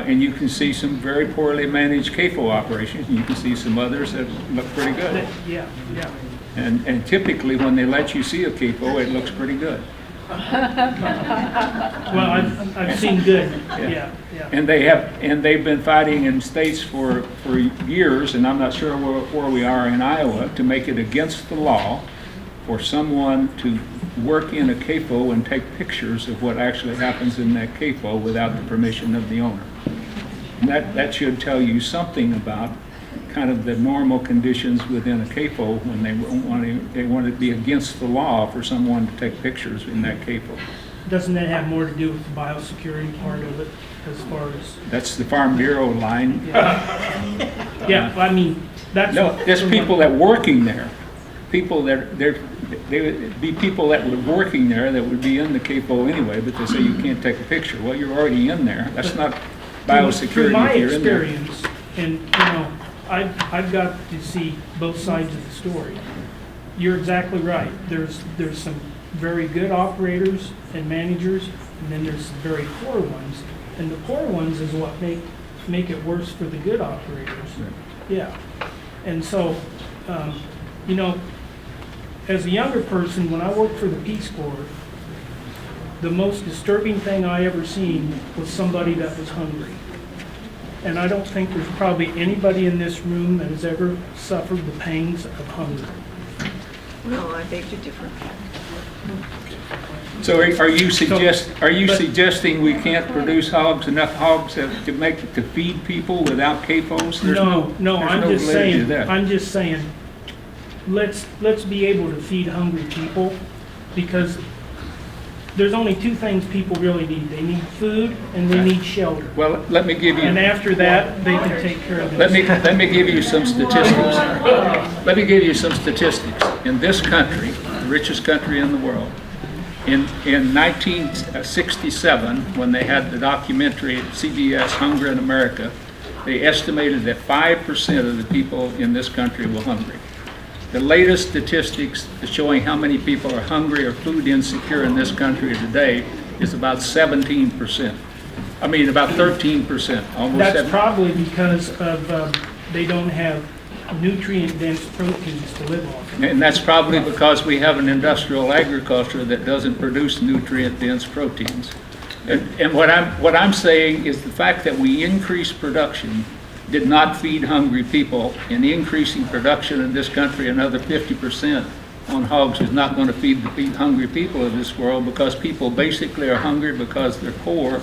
And you can see some very poorly managed CAFO operations, and you can see some others that look pretty good. Yeah. And typically, when they let you see a CAFO, it looks pretty good. Well, I've seen good, yeah. And they've been fighting in states for years, and I'm not sure where we are in Iowa, to make it against the law for someone to work in a CAFO and take pictures of what actually happens in that CAFO without the permission of the owner. And that should tell you something about kind of the normal conditions within a CAFO when they want it to be against the law for someone to take pictures in that CAFO. Doesn't that have more to do with the biosecurity part of it, as far as? That's the Farm Bureau line. Yeah, I mean, that's. No, there's people that working there. People that they would be people that were working there that would be in the CAFO anyway, but they say you can't take a picture. Well, you're already in there. That's not biosecurity Through my if you're in there. experience, and, I've got to see both sides of the story. You're exactly right. There's some very good operators and managers, and then there's the very poor ones. And the poor ones is what make it worse for the good operators. Yeah. And so, you know, as a younger person, when I worked for the Peace Corps, the most disturbing thing I ever seen was somebody that was hungry. And I don't think there's probably anybody in this room that has ever suffered the pangs of hunger. No, I beg to differ. So are you suggesting we can't produce enough hogs to feed people without CAFOs? No, there's I'm no just validity to saying, that. I'm just saying, let's be able to feed hungry people, because there's only two things people really need. They need food and they need shelter. Well, let me give you. And after that, they can take care of Let themselves. me give you some statistics. Let me give you some statistics. In this country, the richest country in the world, in 1967, when they had the documentary CBS Hunger in America, they estimated that 5% of the people in this country were hungry. The latest statistics showing how many people are hungry or food insecure in this country today is about 17%. I mean, about 13%, almost. That's probably because of, they don't have nutrient-dense proteins to live on. And that's probably because we have an industrial agriculture that doesn't produce nutrient-dense proteins. And what I'm saying is the fact that we increase production did not feed hungry people, and increasing production in this country another 50% on hogs is not going to feed the hungry people of this world, because people basically are hungry because they're poor,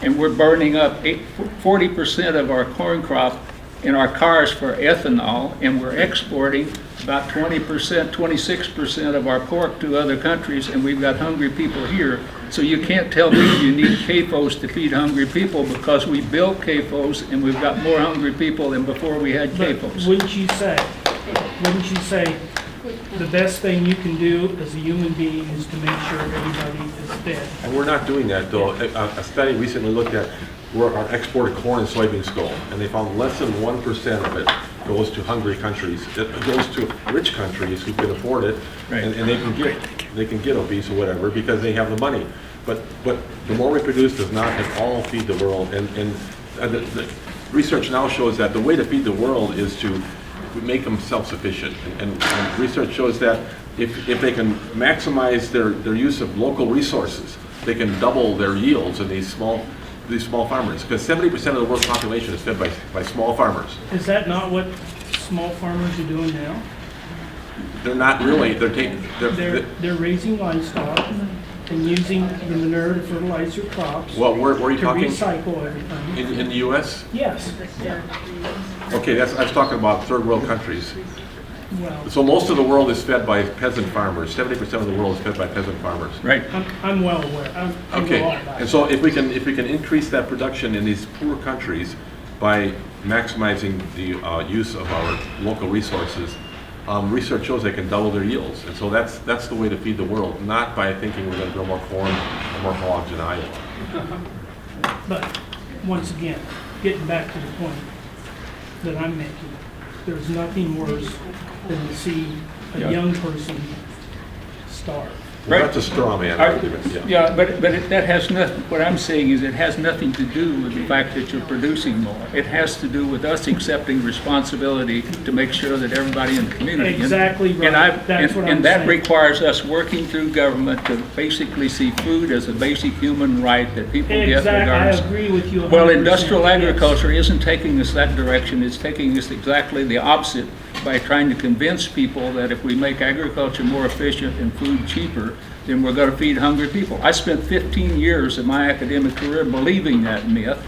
and we're burning up 40% of our corn crop in our cars for ethanol, and we're exporting about 20%, 26% of our pork to other countries, and we've got hungry people here. So you can't tell me you need CAFOs to feed hungry people, because we built CAFOs and we've got more hungry people than before we had But CAFOs. wouldn't you say the best thing you can do as a human being is to make sure everybody is fed? And we're not doing that, though. A study recently looked at where our exported corn and soybeans go, and they found less than 1% of it goes to hungry countries. It goes to rich countries who can afford it, Right. and they can get obese or whatever because they have the money. But the more we produce does not at all feed the world. And the research now shows that the way to feed the world is to make them self-sufficient. And research shows that if they can maximize their use of local resources, they can double their yields in these small farmers. Because 70% of the world's population is fed by small farmers. Is that not what small farmers are doing now? They're not really. They're raising livestock and using the manure to fertilize their crops. Well, where are you to talking? recycle everything. In the U.S.? Yes. Okay, I was talking about third world countries. Well, So most of the world is fed by peasant farmers. 70% of the world is fed by peasant farmers. Right. I'm well aware. I know Okay, all about and it. so if we can increase that production in these poor countries by maximizing the use of our local resources, research shows they can double their yields. And so that's the way to feed the world, not by thinking we're going to grow more corn or more hogs in Iowa. But once again, getting back to the point that I'm making, there's nothing worse than to see a Yeah. young person starve. Well, that's a straw man argument, yeah. Yeah, but that has nothing, what I'm saying is it has nothing to do with the fact that you're producing more. It has to do with us accepting responsibility to make sure that everybody in the community. Exactly right. That's what I'm And that saying. requires us working through government to basically see food as a basic human right that people get Exactly, I regardless. agree with you 100%. Well, industrial yes. agriculture isn't taking us that direction. It's taking us exactly the opposite by trying to convince people that if we make agriculture more efficient and food cheaper, then we're going to feed hungry people. I spent 15 years of my academic career believing that myth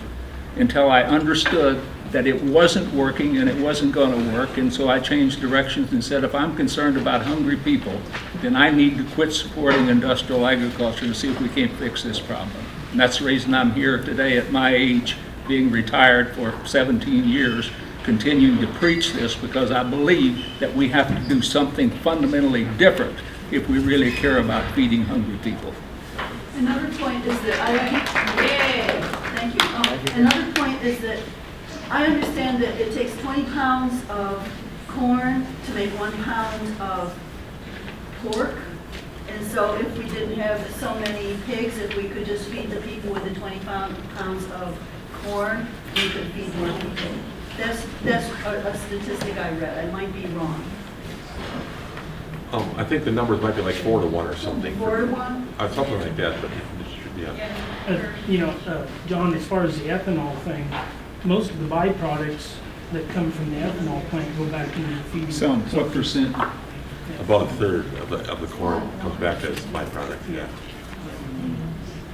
until I understood that it wasn't working and it wasn't going to work, and so I changed directions and said, if I'm concerned about hungry people, then I need to quit supporting industrial agriculture to see if we can't fix this problem. And that's the reason I'm here today at my age, being retired for 17 years, continuing to preach this, because I believe that we have to do something fundamentally different if we really care about feeding hungry people. Another point is that thank you. Another point is that I understand that it takes 20 pounds of corn to make 1 pound of pork, And so if we didn't have so many pigs, if we could just feed the people with the 20 pounds of corn, we could feed more people. That's a statistic I read. I might be wrong. I think the numbers might be like 4 to 1 or something. 4 to 1? Something like that, but yeah. John, as far as the ethanol thing, most of the byproducts that come from the ethanol plant go back into the feed. Some, what percent? About a third of the corn comes back as byproduct, yeah.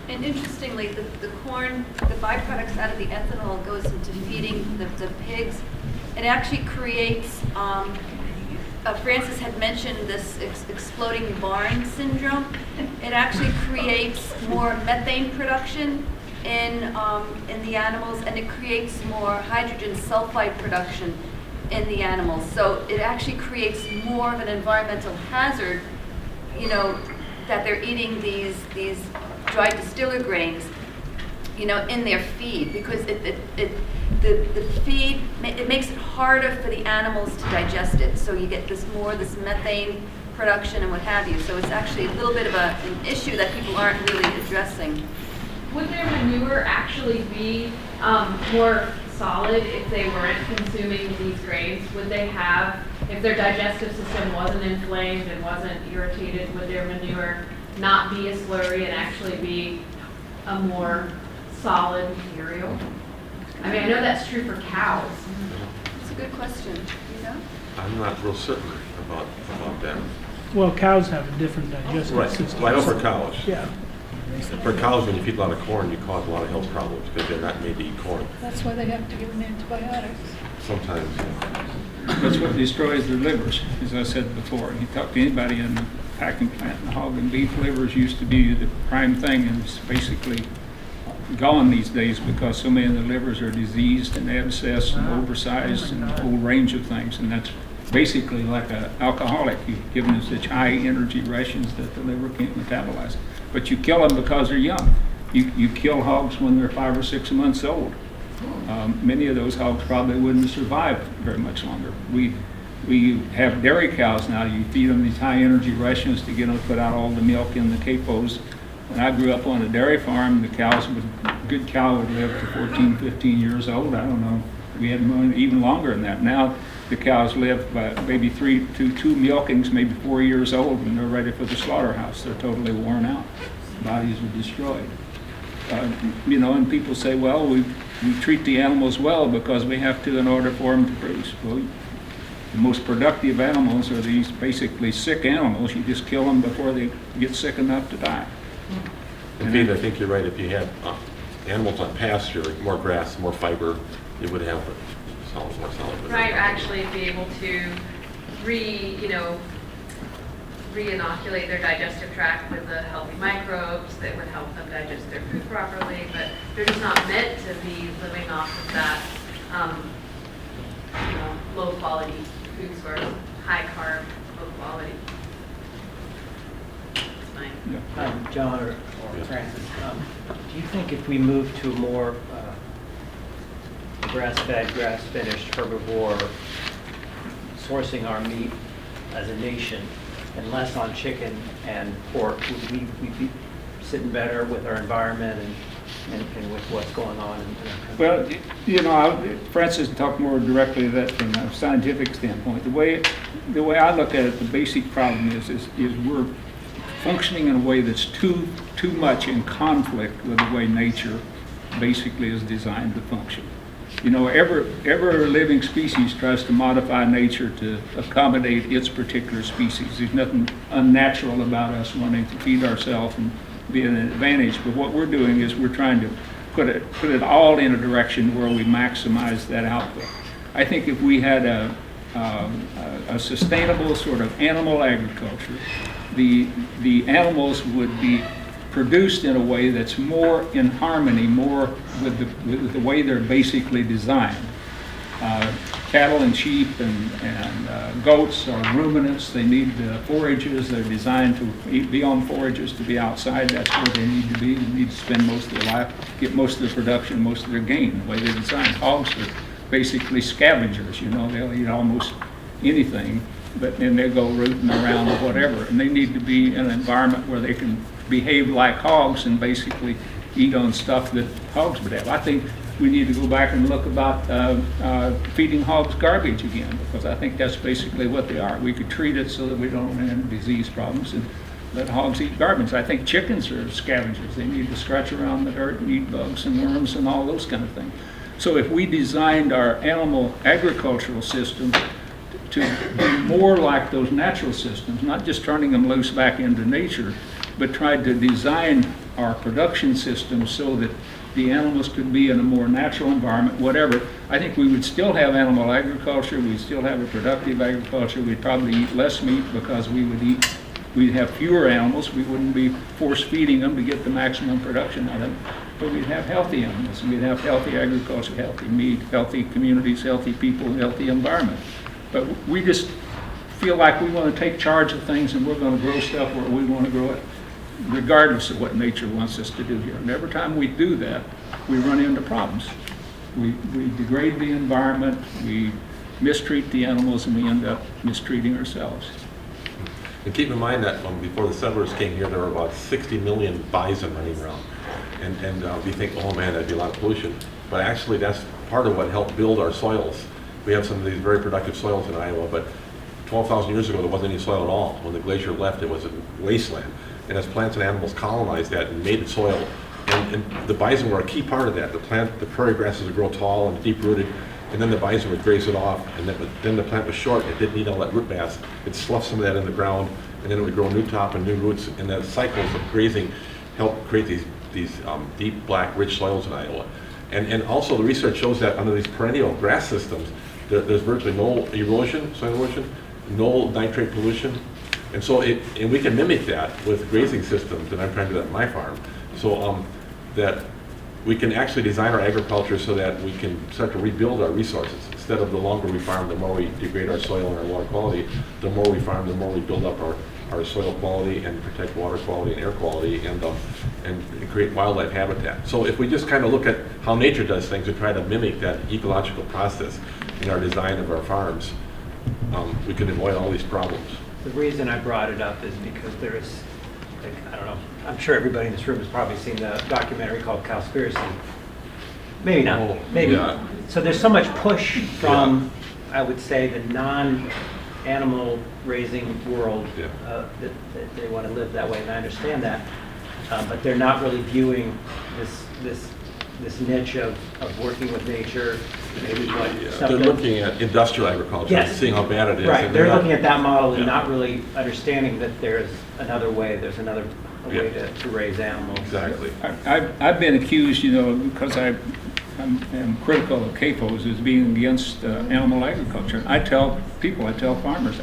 And interestingly, the corn, the byproducts out of the ethanol goes into feeding the pigs. It actually creates, Francis had mentioned this exploding barn syndrome. It actually creates more methane production in the animals, and it creates more hydrogen sulfide production in the animals. So it actually creates more of an environmental hazard, that they're eating these dried distiller grains, in their feed, because the feed, it makes it harder for the animals to digest it. So you get this methane production and what have you. So it's actually a little bit of an issue that people aren't really addressing. Would their manure actually be more solid if they weren't consuming these grains? Would they have, if their digestive system wasn't inflamed and wasn't irritated, would their manure not be a slurry and actually be a more solid material? I mean, I know that's true for cows. It's a good question, I'm not real certain about that. Well, cows have a different digestive Right, system. well, I know for cows. Yeah. For cows, when you feed a lot of corn, you cause a lot of health problems because they're not made to eat corn. That's why they have to give them antibiotics. Sometimes, yeah. That's what destroys their livers, as I said before. You talk to anybody in the packing plant, and hog and beef livers used to be the prime thing, and it's basically gone these days because so many of the livers are diseased and abscessed and oversized and a whole range of things. And that's basically like an alcoholic. You've given us such high energy rations that the liver can't metabolize. But you kill them because they're young. You kill hogs when they're 5 or 6 months old. Many of those hogs probably wouldn't survive very much longer. We have dairy cows now. You feed them these high energy rations to get them to put out all the milk in the capos. When I grew up on a dairy farm, the good cow would live to 14, 15 years old. I don't know. We had them even longer than that. Now the cows live by maybe two milkings, maybe 4 years old, and they're ready for the slaughterhouse. They're totally worn out. Bodies are destroyed. And people say, well, we treat the animals well because we have to in order for them to produce. Well, the most productive animals are these basically sick animals. You just kill them before they get sick enough to die. Indeed, I think you're right. If you had animals on pasture, like more grass, more fiber, you would have more solid. Right, or actually be able to re-inoculate their digestive tract with the healthy microbes that would help them digest their food properly, but they're just not meant to be living off of that low quality food source, high carb, low quality. That's mine. John or Francis, do you think if we move to a more grass-fed, grass-finished, herbivore sourcing our meat as a nation and less on chicken and pork, would we be sitting better with our environment and with what's going on in our country? Well, Francis talked more directly to that from a scientific standpoint. The way I look at it, the basic problem is we're functioning in a way that's too much in conflict with the way nature basically is designed to function. Every living species tries to modify nature to accommodate its particular species. There's nothing unnatural about us wanting to feed ourselves and be an advantage. But what we're doing is we're trying to put it all in a direction where we maximize that output. I think if we had a sustainable sort of animal agriculture, the animals would be produced in a way that's more in harmony, more with the way they're basically designed. Cattle and sheep and goats are ruminants. They need forages. They're designed to be on forages, to be outside. That's where they need to be. They need to spend most of their life, get most of their production, most of their gain, the way they're designed. Hogs are basically scavengers. They'll eat almost anything and they go rooting around or whatever. And they need to be in an environment where they can behave like hogs and basically eat on stuff that hogs would have. I think we need to go back and look about feeding hogs garbage again, because I think that's basically what they are. We could treat it so that we don't have disease problems and let hogs eat garbage. I think chickens are scavengers. They need to scratch around the dirt and eat bugs and worms and all those kind of things. So if we designed our animal agricultural system to be more like those natural systems, not just turning them loose back into nature, but tried to design our production system so that the animals could be in a more natural environment, whatever, I think we would still have animal agriculture, we'd still have a productive agriculture, we'd probably eat less meat because we'd have fewer animals, we wouldn't be force feeding them to get the maximum production out of them, but we'd have healthy animals, we'd have healthy agriculture, healthy meat, healthy communities, healthy people, healthy environment. But we just feel like we want to take charge of things and we're going to grow stuff where we want to grow it, regardless of what nature wants us to do here. And every time we do that, we run into problems. We degrade the environment, we mistreat the animals, and we end up mistreating ourselves. And keep in mind that before the settlers came here, there were about 60 million bison running around. And we think, oh man, that'd be a lot of pollution. But actually, that's part of what helped build our soils. We have some of these very productive soils in Iowa, but 12,000 years ago, there wasn't any soil at all. When the glacier left, it was a wasteland. And as plants and animals colonized that and made it soil, and the bison were a key part of that. The prairie grasses would grow tall and deep-rooted, and then the bison would graze it off, and then the plant was short, it didn't need all that root mass. It sloughed some of that in the ground, and then it would grow new top and new roots, and the cycles of grazing helped create these deep, black, rich soils in Iowa. And also the research shows that under these perennial grass systems, there's virtually no erosion, soil erosion, no nitrate pollution. And so and we can mimic that with grazing systems, and I'm trying to do that on my farm. So that we can actually design our agriculture so that we can start to rebuild our resources. Instead of the longer we farm, the more we degrade our soil and our water quality. The more we farm, the more we build up our soil quality and protect water quality and air quality and create wildlife habitat. So if we just kind of look at how nature does things and try to mimic that ecological process in our design of our farms, we can avoid all these problems. The reason I brought it up is because there is, like, I don't know, I'm sure everybody in this room has probably seen the documentary called Cowspiracy. Maybe not, maybe. Yeah. So there's so much push from, I would say, the non-animal raising world that they want to live that way, and I understand that. But they're not really viewing this niche of working with nature, maybe what stuff They're that- looking at industrial agriculture, Yes. seeing how bad it is. Right, and they're not- looking at that model and Yeah. not really understanding that there's another way, there's another way Yeah. to raise animals. Exactly. I've been accused, because I'm critical of CAFOs as being against animal agriculture. I tell farmers,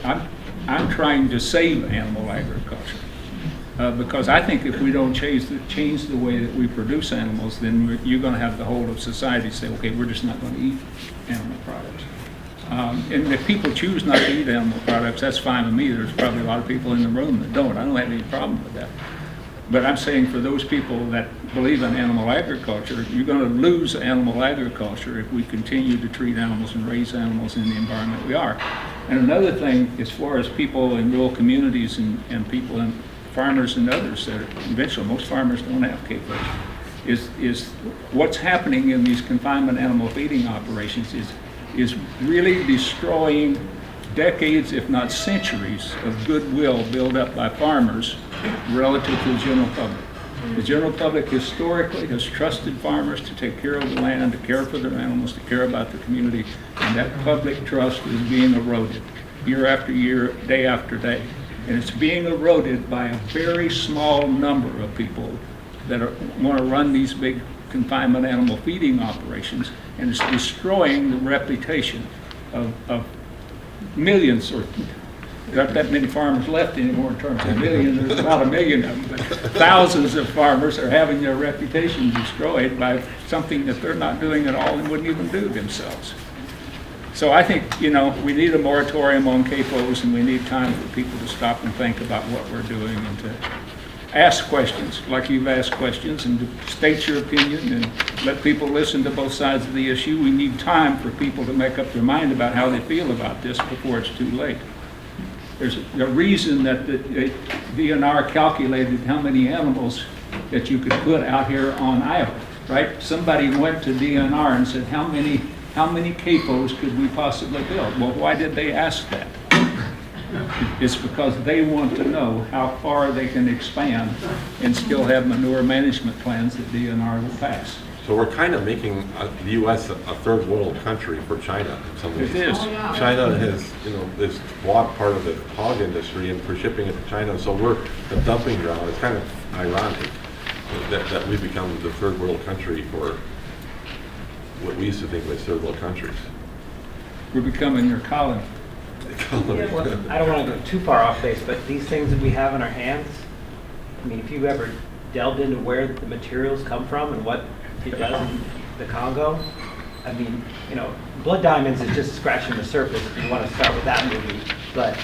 I'm trying to save animal agriculture. Because I think if we don't change the way that we produce animals, then you're going to have the whole of society say, okay, we're just not going to eat animal products. And if people choose not to eat animal products, that's fine with me. There's probably a lot of people in the room that don't. I don't have any problem with that. But I'm saying for those people that believe in animal agriculture, you're going to lose animal agriculture if we continue to treat animals and raise animals in the environment we are. And another thing, as far as people in rural communities and people in farmers and others that are conventional, most farmers don't have CAFOs, is what's happening in these confinement animal feeding operations is really destroying decades, if not centuries, of goodwill built up by farmers relative to the general public. The general public historically has trusted farmers to take care of the land, to care for their animals, to care about the community, and that public trust is being eroded year after year, day after day. And it's being eroded by a very small number of people that want to run these big confinement animal feeding operations, and it's destroying the reputation of millions, or not that many farmers left anymore in terms of millions, there's about 1 million of them, but thousands of farmers are having their reputation destroyed by something that they're not doing at all and wouldn't even do themselves. So I think, we need a moratorium on CAFOs, and we need time for people to stop and think about what we're doing and to ask questions, like you've asked questions, and to state your opinion and let people listen to both sides of the issue. We need time for people to make up their mind about how they feel about this before it's too late. there's a reason that the DNR calculated how many animals that you could put out here on Iowa, right? Somebody went to DNR and said, how many CAFOs could we possibly build? Well, why did they ask that? It's because they want to know how far they can expand and still have manure management plans that DNR will pass. So we're kind of making the U.S. a third world country for China in some ways. It is. China has, this bought part of the hog industry and for shipping it to China, so we're the dumping ground. It's kind of ironic that we become the third world country for what we used to think was third world countries. We're becoming their colony. Well, I don't want to go too far off base, but these things that we have in our hands, I mean, if you've ever delved into where the materials come from and what it does in the Congo, I mean, Blood Diamonds is just scratching the surface if you want to start with that movie. But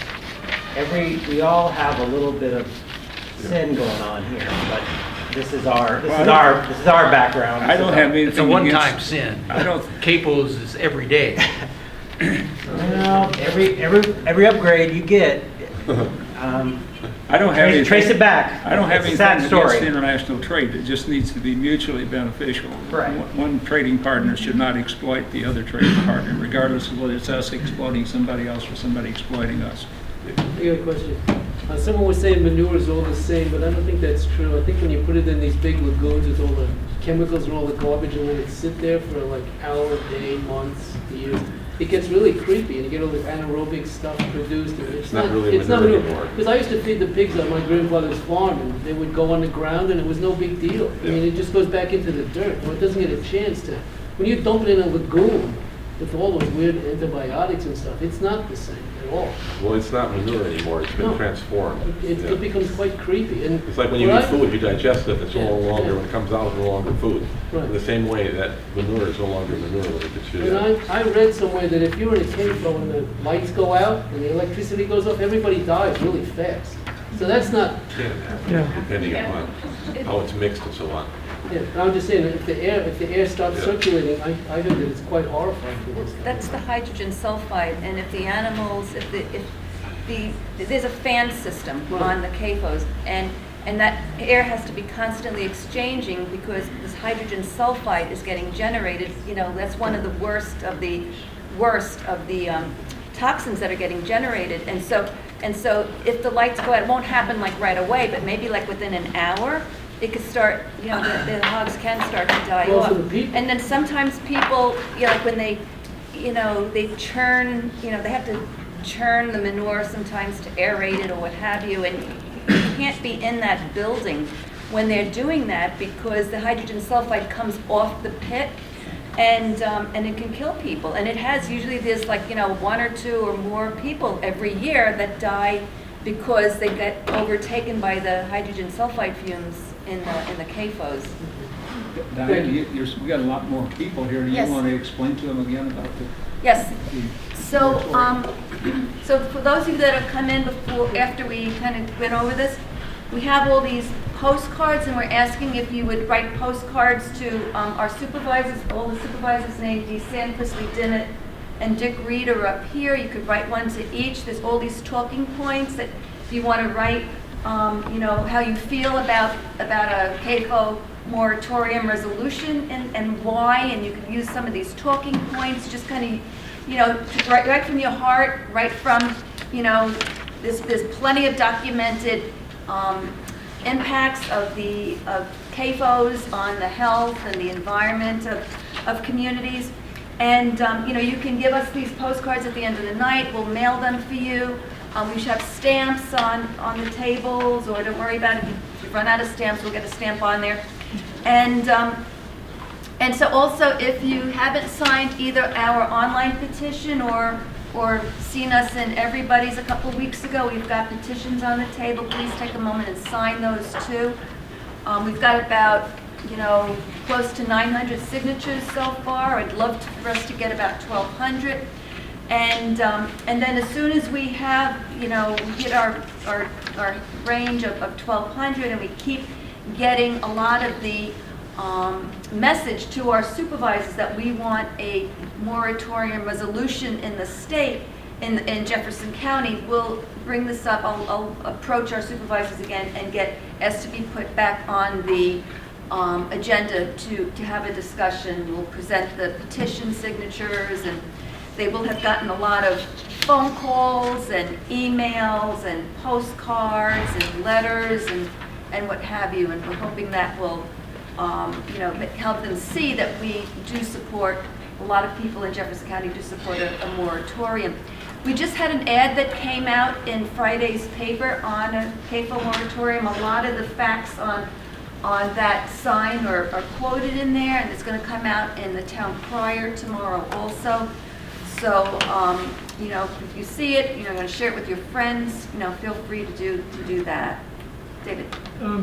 we all have a little bit of sin going on here, but this is our background. I don't have anything. It's a one-time against- sin. I don't. Capos is every day. Well, every upgrade you get, I don't have anything. trace it back. I don't have It's a anything sad against story. international trade. It just needs to be mutually beneficial. Right. One trading partner should not exploit the other trading partner, regardless of whether it's us exploiting somebody else or somebody exploiting us. I got a question. Someone was saying manure is all the same, but I don't think that's true. I think when you put it in these big lagoons with all the chemicals and all the garbage and let it sit there for like hours, day, months, years, it gets really creepy and you get all this anaerobic stuff produced. And It's not really manure anymore. Because I used to feed the pigs on my grandfather's farm and they would go on the ground and it was no big deal. I mean, it just goes back into the dirt. Well, it doesn't get a chance to. When you dump it in a lagoon with all those weird antibiotics and stuff, it's not the same at all. Well, it's not manure anymore. It's been No. transformed. It becomes quite creepy. And It's like when you what eat food, you digest it. It's no Yeah, longer, yeah. when it comes out, it's no longer food. Right. In the same way that manure is no longer manure when it gets used. And I read somewhere that if you're in a cave when the lights go out and the electricity goes off, everybody dies really fast. So that's not, Depending upon how it's mixed and so on. yeah, I'm just saying, if the air stops Yeah. circulating, I heard that it's quite horrifying for this. That's the hydrogen sulfide, and if the animals, there's a fan system on the CAFOs, and that air has to be constantly exchanging because this hydrogen sulfide is getting generated. That's one of the worst of the toxins that are getting generated, and so if the lights go out, it won't happen like right away, but maybe like within an hour, it could start, the hogs can start to die Well, off. for the people. And then sometimes people, like when they churn, they have to churn the manure sometimes to aerate it or what have you, and you can't be in that building when they're doing that because the hydrogen sulfide comes off the pit and it can kill people. And there's like, one or two or more people every year that die because they get overtaken by the hydrogen sulfide fumes in the CAFOs. Diane, we got a lot more people here. Do you Yes. want to explain to them again about Yes. the So for those of you that have come in after we kind of went over this, we have all these postcards, and we're asking if you would write postcards to our supervisors. All the supervisors named Dee Sandquist, Lee Dinnett, and Dick Reed are up here. You could write one to each. There's all these talking points that if you want to write, how you feel about a CAFO moratorium resolution and why, and you could use some of these talking points, just kind of, right from your heart, right from, there's plenty of documented impacts of CAFOs on the health and the environment of communities. And, you can give us these postcards at the end of the night. We'll mail them for you. We should have stamps on the tables, or don't worry about it. If you run out of stamps, we'll get a stamp on there. And so also, if you haven't signed either our online petition or seen us in Everybody's a couple weeks ago, we've got petitions on the table. Please take a moment and sign those too. We've got about, close to 900 signatures so far. I'd love for us to get about 1,200. And then as soon as we have, we hit our range of 1,200, and we keep getting a lot of the message to our supervisors that we want a moratorium resolution in the state, in Jefferson County, we'll bring this up, I'll approach our supervisors again and get S to be put back on the agenda to have a discussion. We'll present the petition signatures, and they will have gotten a lot of phone calls and emails and postcards and letters and what have you, and we're hoping that will help them see that we do support, a lot of people in Jefferson County do support a moratorium. We just had an ad that came out in Friday's paper on a CAFO moratorium. A lot of the facts on that sign are quoted in there, and it's going to come out in the town crier tomorrow also. So, if you see it, you're going to share it with your friends, feel free to do that. David?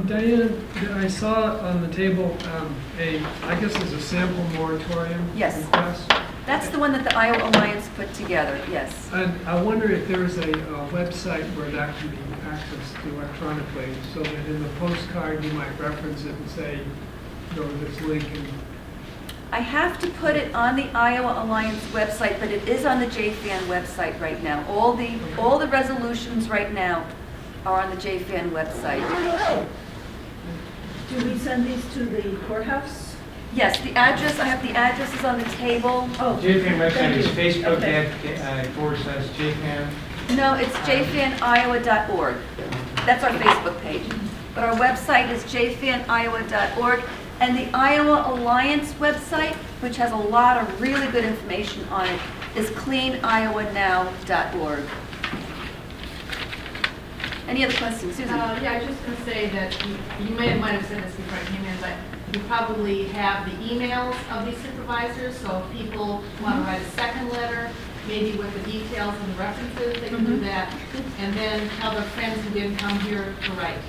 Diane, I saw on the table I guess it's a sample moratorium Yes. request. That's the one that the Iowa Alliance put together, yes. And I wonder if there's a website where that can be accessed electronically, so that in the postcard you might reference it and say, go to this link. And I have to put it on the Iowa Alliance website, but it is on the JFAN website right now. All the resolutions right now are on the JFAN website. Do we send these to the courthouse? Yes, the address, I have the addresses on the table. Oh, JFAN website thank is you. Facebook Okay. /JFAN. No, it's jfaniowa.org. That's our Facebook page. But our website is jfaniowa.org. And the Iowa Alliance website, which has a lot of really good information on it, is cleaniowanow.org. Any other questions, Susan? Yeah, I was just going to say that you might have said this before I came in, but you probably have the emails of these supervisors, so if people want to write a second letter, maybe with the details and the references, they can do that, and then tell their friends who didn't come here to write.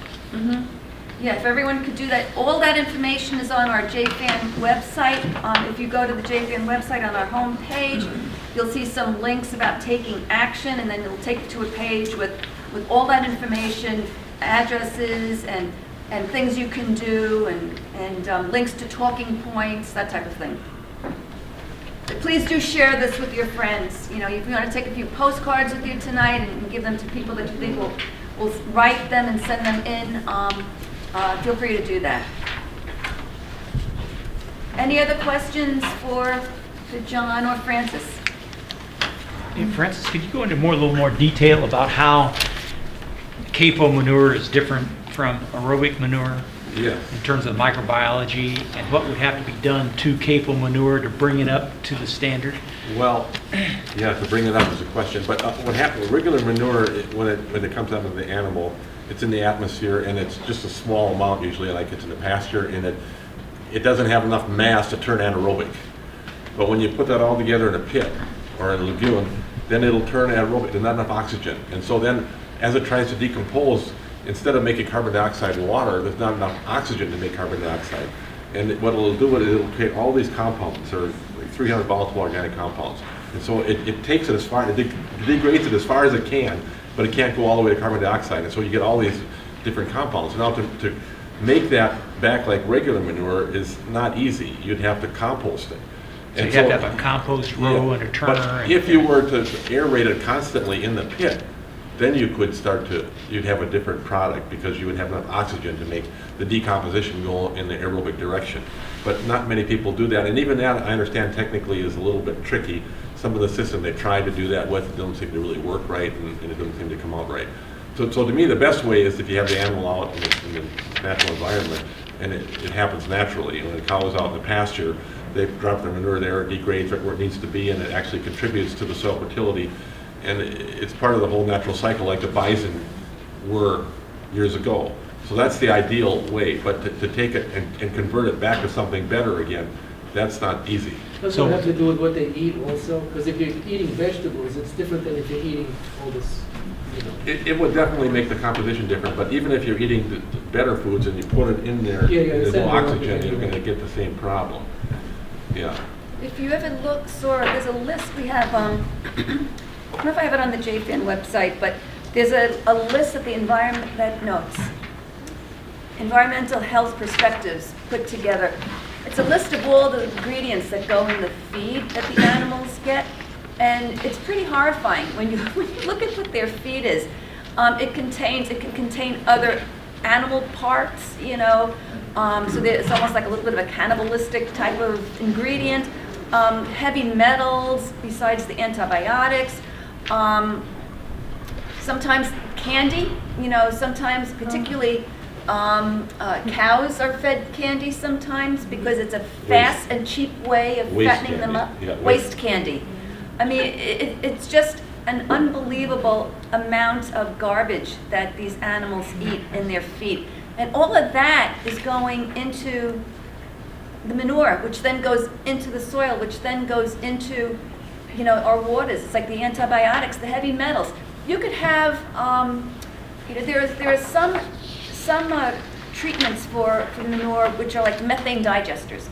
Yeah, if everyone could do that. All that information is on our JFAN website. If you go to the JFAN website on our home page, you'll see some links about taking action, and then it'll take you to a page with all that information, addresses and things you can do, and links to talking points, that type of thing. Please do share this with your friends. If you want to take a few postcards with you tonight and give them to people that you think will write them and send them in, feel free to do that. Any other questions for John or Francis? Hey, Francis, could you go into a little more detail about how CAFO manure is different from aerobic manure Yes. in terms of microbiology, and what would have to be done to CAFO manure to bring it up to the standard? Well, yeah, to bring it up is a question, but what happens with regular manure, when it comes out of the animal, it's in the atmosphere, and it's just a small amount usually, like it's in the pasture, and it doesn't have enough mass to turn anaerobic. But when you put that all together in a pit or in a lagoon, then it'll turn anaerobic. There's not enough oxygen, and so then as it tries to decompose, instead of making carbon dioxide and water, there's not enough oxygen to make carbon dioxide. And what it'll do is it'll create all these compounds, or like 300 volatile organic compounds. And so it takes it as far, it degrades it as far as it can, but it can't go all the way to carbon dioxide. And so you get all these different compounds. Now to make that back like regular manure is not easy. You'd have to compost it. So you have to have a compost row and a turner. But if you were to aerate it constantly in the pit, then you could you'd have a different product, because you would have enough oxygen to make the decomposition go in the aerobic direction. But not many people do that, and even that, I understand technically is a little bit tricky. Some of the systems they tried to do that with, it doesn't seem to really work right, and it doesn't seem to come out right. So to me, the best way is if you have the animal out in the natural environment, and it happens naturally. When the cow is out in the pasture, they drop their manure there, it degrades right where it needs to be, and it actually contributes to the soil fertility. And it's part of the whole natural cycle, like the bison were years ago. So that's the ideal way, but to take it and convert it back to something better again, that's not easy. Doesn't it have to do with what they eat also? Because if you're eating vegetables, it's different than if you're eating all this, It would definitely make the composition different, but even if you're eating the better foods and you put it in there, there's no oxygen, you're going to get the same problem. Yeah. If you ever look, Sora, there's a list we have, I don't know if I have it on the JFAN website, but there's a list of the environmental health perspectives put together. It's a list of all the ingredients that go in the feed that the animals get. And it's pretty horrifying when you, when you look at what their feed is. It can contain other animal parts, you know, so it's almost like a little bit of a cannibalistic type of ingredient. Heavy metals besides the antibiotics. Sometimes candy, you know, sometimes particularly cows are fed candy sometimes because it's a fast and cheap way of Waste fattening them up. candy. Yeah, Waste candy. I mean, it's just an unbelievable amount of garbage that these animals eat in their feed. And all of that is going into the manure, which then goes into the soil, which then goes into, you know, our waters. It's like the antibiotics, the heavy metals. You could have, you know, there are some treatments for manure which are like methane digesters.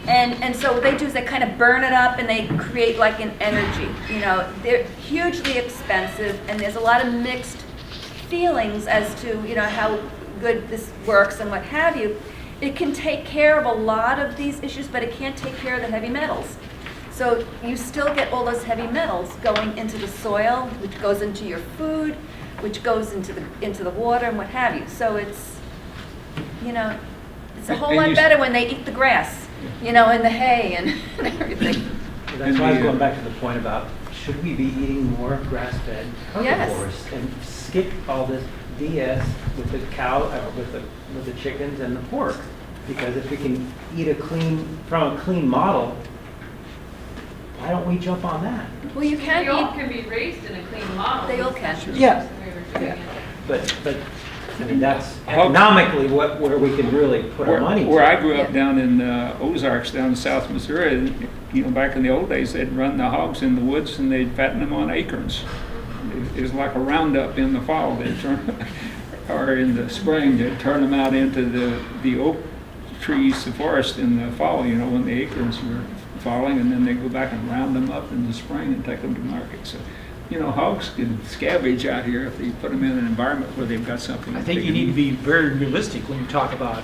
And so what they do is they kind of burn it up and they create like an energy. You know, they're hugely expensive and there's a lot of mixed feelings as to, you know, how good this works and what have you. It can take care of a lot of these issues, but it can't take care of the heavy metals. So you still get all those heavy metals going into the soil, which goes into your food, which goes into the water and what have you. So it's, you know, it's a whole lot better when they eat the grass, you know, and the hay and everything. That's why I was going back to the point about, should we be eating more grass-fed herbivores and skip all this BS with the cow, with the chickens and the pork? Because if we can eat from a clean model, why don't we jump on that? Well, you can They all eat, can be raised in a clean model. they all can. Yeah. We were doing it. But I mean, that's economically where we can really put our money. Where I grew up down in Ozarks, down in South Missouri, you know, back in the old days, they'd run the hogs in the woods and they'd fatten them on acorns. It was like a roundup in the fall. They'd turn, or in the spring, they'd turn them out into the oak trees, the forest in the fall, you know, when the acorns were falling, and then they go back and round them up in the spring and take them to market. So, you know, hogs can scavenge out here if you put them in an environment where they've got something. I think you need to be very realistic when you talk about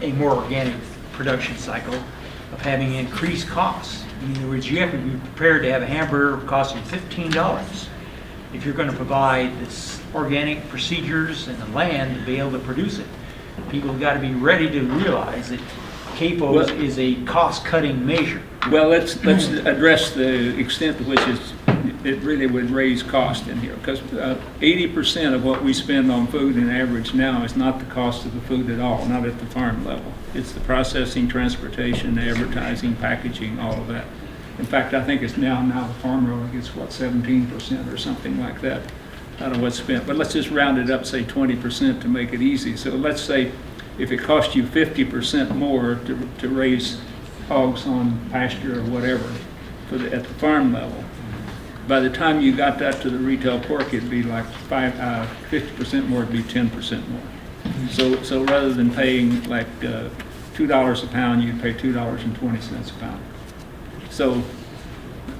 a more organic production cycle of having increased costs. In other words, you have to be prepared to have a hamburger costing $15 if you're going to provide this organic procedures and the land to be able to produce it. People have got to be ready to realize that CAPOs is a cost-cutting measure. Well, let's address the extent to which it really would raise cost in here, because 80% of what we spend on food in average now is not the cost of the food at all, not at the farm level. It's the processing, transportation, advertising, packaging, all of that. In fact, I think it's now the farm level gets, what, 17% or something like that out of what's spent. But let's just round it up, say 20% to make it easy. So let's say if it cost you 50% more to raise hogs on pasture or whatever at the farm level, by the time you got that to the retail pork, it'd be like 50% more, it'd be 10% more. So rather than paying like $2 a pound, you'd pay $2.20 a pound. So,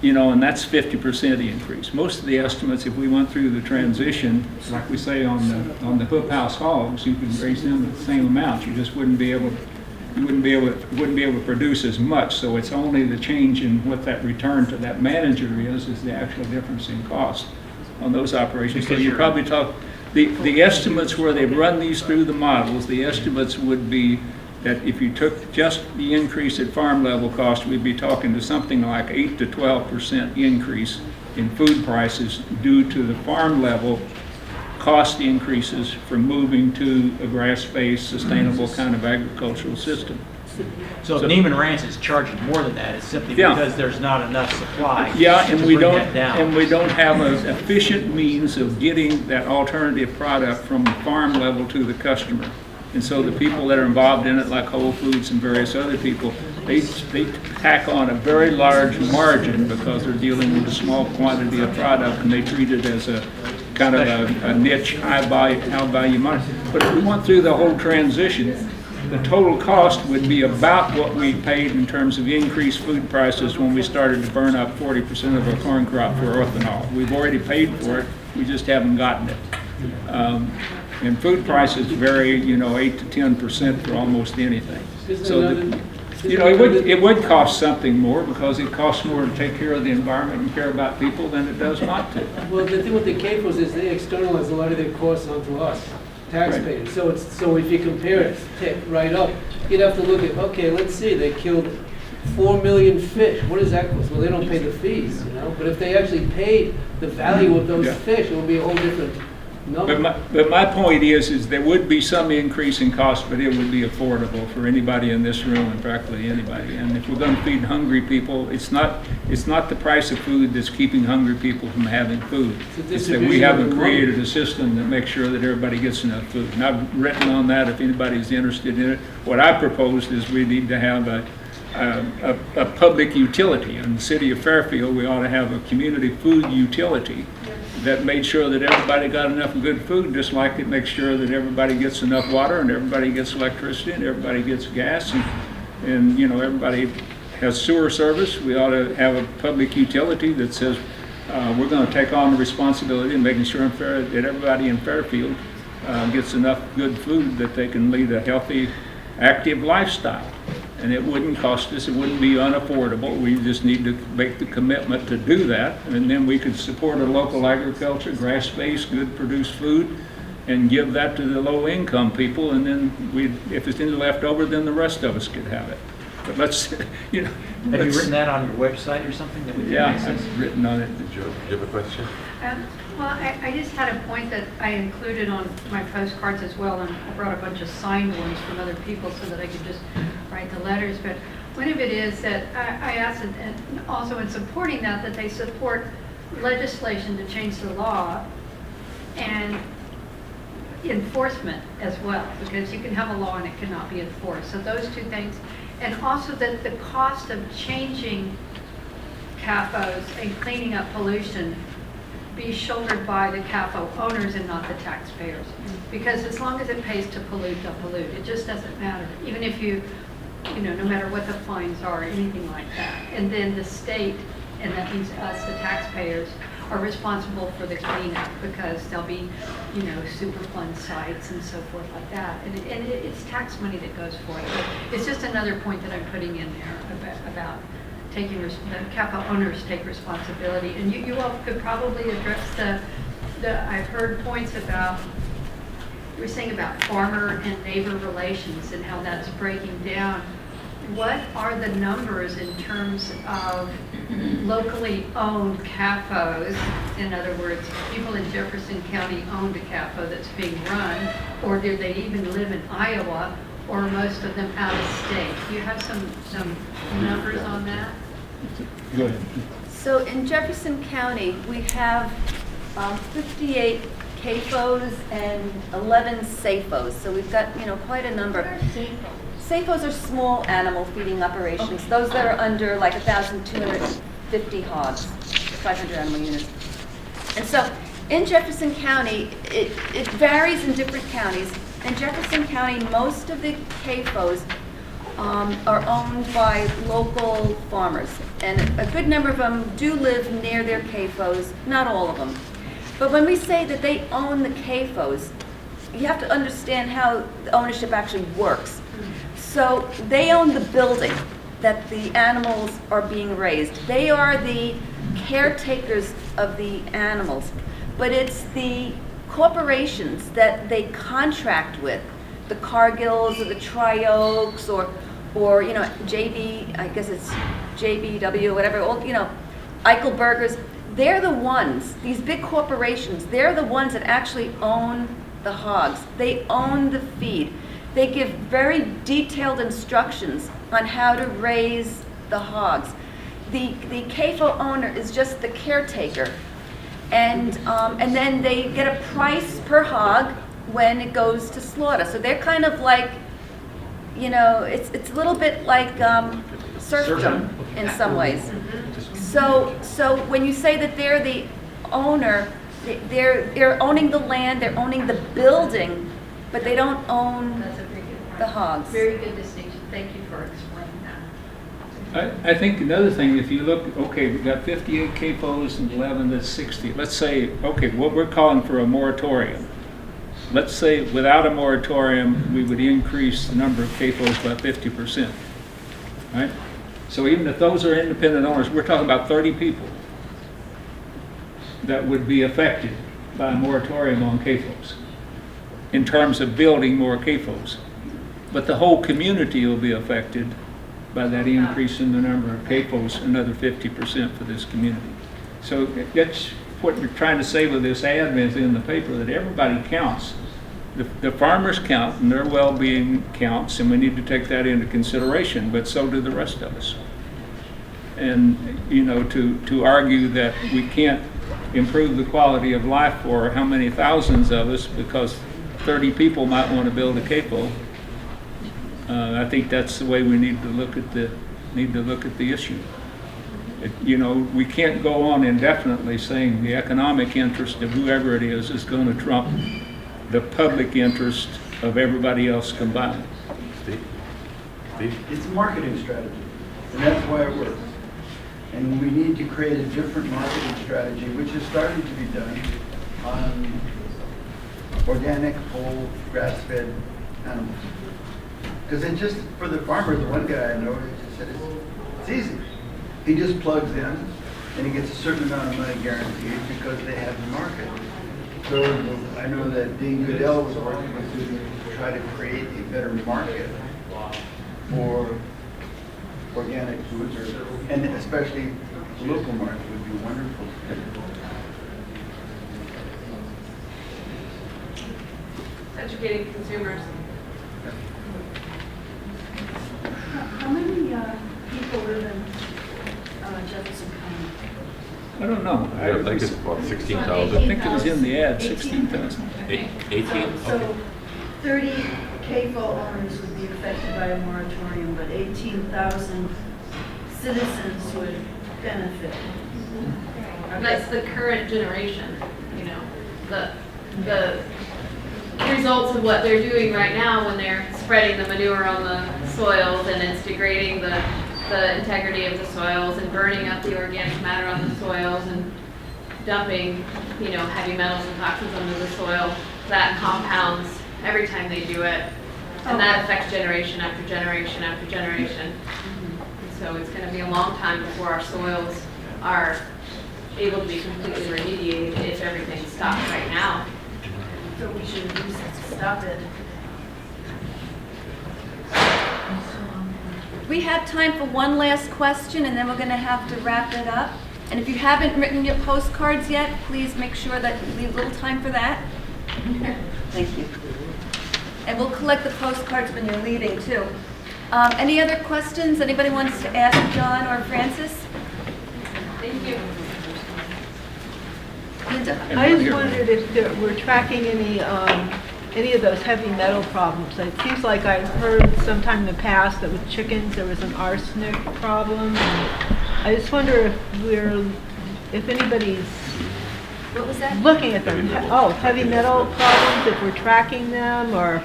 you know, and that's 50% increase. Most of the estimates, if we went through the transition, like we say on the hoof house hogs, you can raise them at the same amount. You just wouldn't be able to produce as much. So it's only the change in what that return to that manager is the actual difference in cost on those operations. So you probably talk the estimates where they've run these through the models. The estimates would be that if you took just the increase at farm level cost, we'd be talking to something like 8 to 12% increase in food prices due to the farm level cost increases from moving to a grass-based, sustainable kind of agricultural system. So if Neiman Ranch is charging more than that, it's simply because there's not enough supply. Yeah, and we don't have an So- efficient means of getting that alternative product from the farm level to the customer. And so the people that are involved in it, like Whole Foods and various other people, they tack on a very large margin because they're dealing with a small quantity of product, and they treat it as a kind of a niche, high value market. But if we went through the whole transition, the total cost would be about what we paid in terms of increased food prices when we started to burn up 40% of our corn crop for ethanol. We've already paid for it, we just haven't gotten it. And food prices vary, 8 to 10% for almost anything. Isn't So another You know, it would cost something more because it costs more to take care of the environment and care about people than it does not to. Well, the thing with the CAFOs is they externalize a lot of their costs onto us, taxpayers. So if you compare it right up, you'd have to look at, okay, let's see, they killed 4 million fish. What does that cost? Well, they don't pay the fees, you know? But if they actually paid the value of those Yeah. fish, it would be a whole different number. But my point is there would be some increase in cost, but it would be affordable for anybody in this room and practically anybody. And if we're going to feed hungry people, it's not the price of food that's keeping hungry people from having food. It's that we haven't created a system that makes sure that everybody gets enough food. And I've written on that if anybody's interested in it. What I proposed is we need to have a public utility. In the city of Fairfield, we ought to have a community food utility that made sure that everybody got enough good food, just like it makes sure that everybody gets enough water and everybody gets electricity and everybody gets gas and you know, everybody has sewer service. We ought to have a public utility that says we're going to take on the responsibility of making sure that everybody in Fairfield gets enough good food that they can lead a healthy, active lifestyle. And it wouldn't cost us, it wouldn't be unaffordable. We just need to make the commitment to do that. And then we could support our local agriculture, grass-based, good produced food, and give that to the low-income people. And then if it's any left over, then the rest of us could have it. But let's, you know. Have you written that on your website or something that we can Yeah, access? I've written on it. Did you have a question? Well, I just had a point that I included on my postcards as well, and I brought a bunch of signed ones from other people so that I could just write the letters. But one of it is that I asked, and also in supporting that they support legislation to change the law and enforcement as well, because you can have a law and it cannot be enforced. So those two things. And also that the cost of changing CAFOs and cleaning up pollution be shouldered by the CAFO owners and not the taxpayers. Because as long as it pays to pollute, they'll pollute. It just doesn't matter. Even if you know, no matter what the fines are, anything like that. And then the state, and that means us, the taxpayers, are responsible for the cleanup because there'll be, you know, Superfund sites and so forth like that. And it's tax money that goes for it. But it's just another point that I'm putting in there about taking, the CAFO owners take responsibility. And you all could probably address I've heard points about, you were saying about farmer and neighbor relations and how that's breaking down. What are the numbers in terms of locally owned CAFOs? In other words, people in Jefferson County owned a CAFO that's being run, or do they even live in Iowa, or most of them out of state? Do you have some numbers on that? Go ahead. So in Jefferson County, we have 58 CAFOs and 11 SAFOs. So we've got, you know, quite a number. SAFOs are small animal feeding operations. Those that are under like 1,250 hogs, 500 animal units. And so in Jefferson County, it varies in different counties. In Jefferson County, most of the CAFOs are owned by local farmers. And a good number of them do live near their CAFOs, not all of them. But when we say that they own the CAFOs, you have to understand how the ownership actually works. So they own the building that the animals are being raised. They are the caretakers of the animals. But it's the corporations that they contract with, the Cargills or the Tri-Oaks or you know, JB, I guess it's JBW, whatever, all, you know, Eichelbergers. They're the ones, these big corporations, they're the ones that actually own the hogs. They own the feed. They give very detailed instructions on how to raise the hogs. The CAFO owner is just the caretaker. And then they get a price per hog when it goes to slaughter. So they're kind of like, you know, it's a little bit like serfdom in some ways. So when you say that they're the owner, they're owning the land, they're owning the building, but they don't own the hogs. Very good distinction. Thank you for explaining that. I think another thing, if you look, okay, we've got 58 CAFOs and 11 that's 60. Let's say, okay, what we're calling for a moratorium. Let's say without a moratorium, we would increase the number of CAFOs by 50%. right? So even if those are independent owners, we're talking about 30 people that would be affected by a moratorium on CAFOs in terms of building more CAFOs. But the whole community will be affected by that increase in the number of CAFOs, another 50% for this community. So that's what we're trying to say with this ad that's in the paper, that everybody counts. The farmers count and their well-being counts, and we need to take that into consideration, but so do the rest of us. And, you know, to argue that we can't improve the quality of life for how many thousands of us because 30 people might want to build a CAFO, I think that's the way we need to look at the issue. You know, we can't go on indefinitely saying the economic interest of whoever it is going to trump the public interest of everybody else combined. Steve? It's a marketing strategy, and that's why it works. And we need to create a different marketing strategy, which is starting to be done on organic, whole, grass-fed animals. Because it just, for the farmer, the one guy I know, he just said it's easy. He just plugs in, and he gets a certain amount of money guaranteed because they have the market. So I know that Dean Goodell was working with Susan to try to create a better market for organic foods, and especially the local market would be wonderful. Educating consumers. How many people live in Jefferson County? I don't know. I think it's about I 16,000. think it was in the ad, 16,000. 18? So 30 CAFO owners would be affected by a moratorium, but 18,000 citizens would benefit. That's the current generation, you know, the results of what they're doing right now when they're spreading the manure on the soils, and it's degrading the integrity of the soils and burning up the organic matter on the soils and dumping, you know, heavy metals and toxins under the soil. That compounds every time they do it, and that affects generation after generation after generation. And so it's going to be a long time before our soils are able to be completely remediated if everything stops right now. So we should at least stop it. We have time for one last question, and then we're going to have to wrap it up. And if you haven't written your postcards yet, please make sure that you leave a little time for that. Thank you. And we'll collect the postcards when you're leaving, too. Any other questions anybody wants to ask John or Francis? Thank you. Linda? I just wondered if we're tracking any of those heavy metal problems. It seems like I heard sometime in the past that with chickens there was an arsenic problem. And I just wonder if anybody's What was that? looking at them. Oh, heavy metal problems, if we're tracking them, or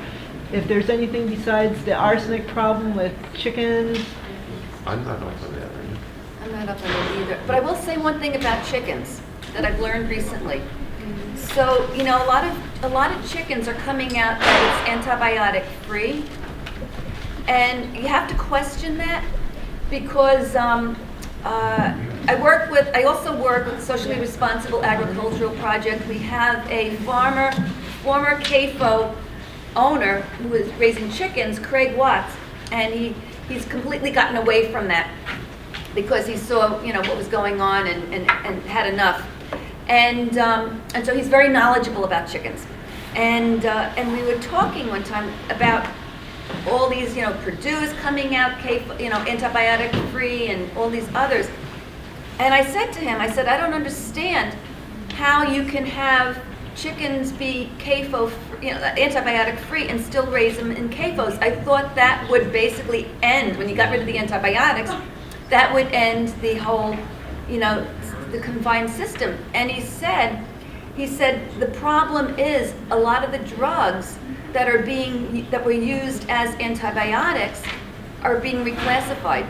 if there's anything besides the arsenic problem with chickens. I'm not up on that, are you? I'm not up on it either. But I will say one thing about chickens that I've learned recently. So, you know, a lot of chickens are coming out that it's antibiotic free. And you have to question that because I also work with the Socially Responsible Agricultural Project. We have a former CAFO owner who is raising chickens, Craig Watts, and he's completely gotten away from that because he saw, you know, what was going on and had enough. And so he's very knowledgeable about chickens. And we were talking one time about all these, you know, Purdue's coming out, you know, antibiotic free and all these others. And I said to him, I don't understand how you can have chickens be CAFO, you know, antibiotic free and still raise them in CAFOs. I thought that would basically end, when you got rid of the antibiotics, that would end the whole, you know, the confined system. And he said the problem is a lot of the drugs that were used as antibiotics are being reclassified.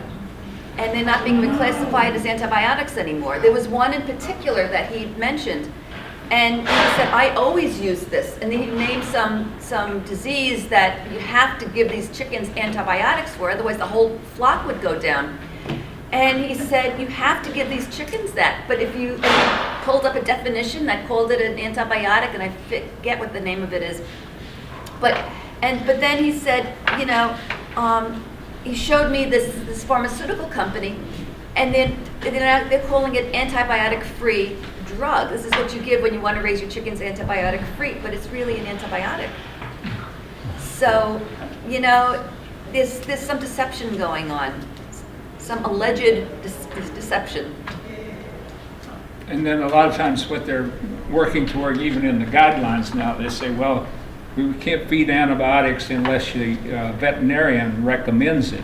And they're not being reclassified as antibiotics anymore. There was one in particular that he mentioned And he said, I always use this. And then he named some disease that you have to give these chickens antibiotics for, otherwise the whole flock would go down. And he said, you have to give these chickens that. But if you, and he pulled up a definition that called it an antibiotic, and I forget what the name of it is. But then he said, you know, he showed me this pharmaceutical company, and they're calling it antibiotic-free drug. This is what you give when you want to raise your chickens antibiotic-free, but it's really an antibiotic. So, you know, there's some deception going on, some alleged deception. And then a lot of times what they're working toward, even in the guidelines now, they say, well, we can't feed antibiotics unless the veterinarian recommends it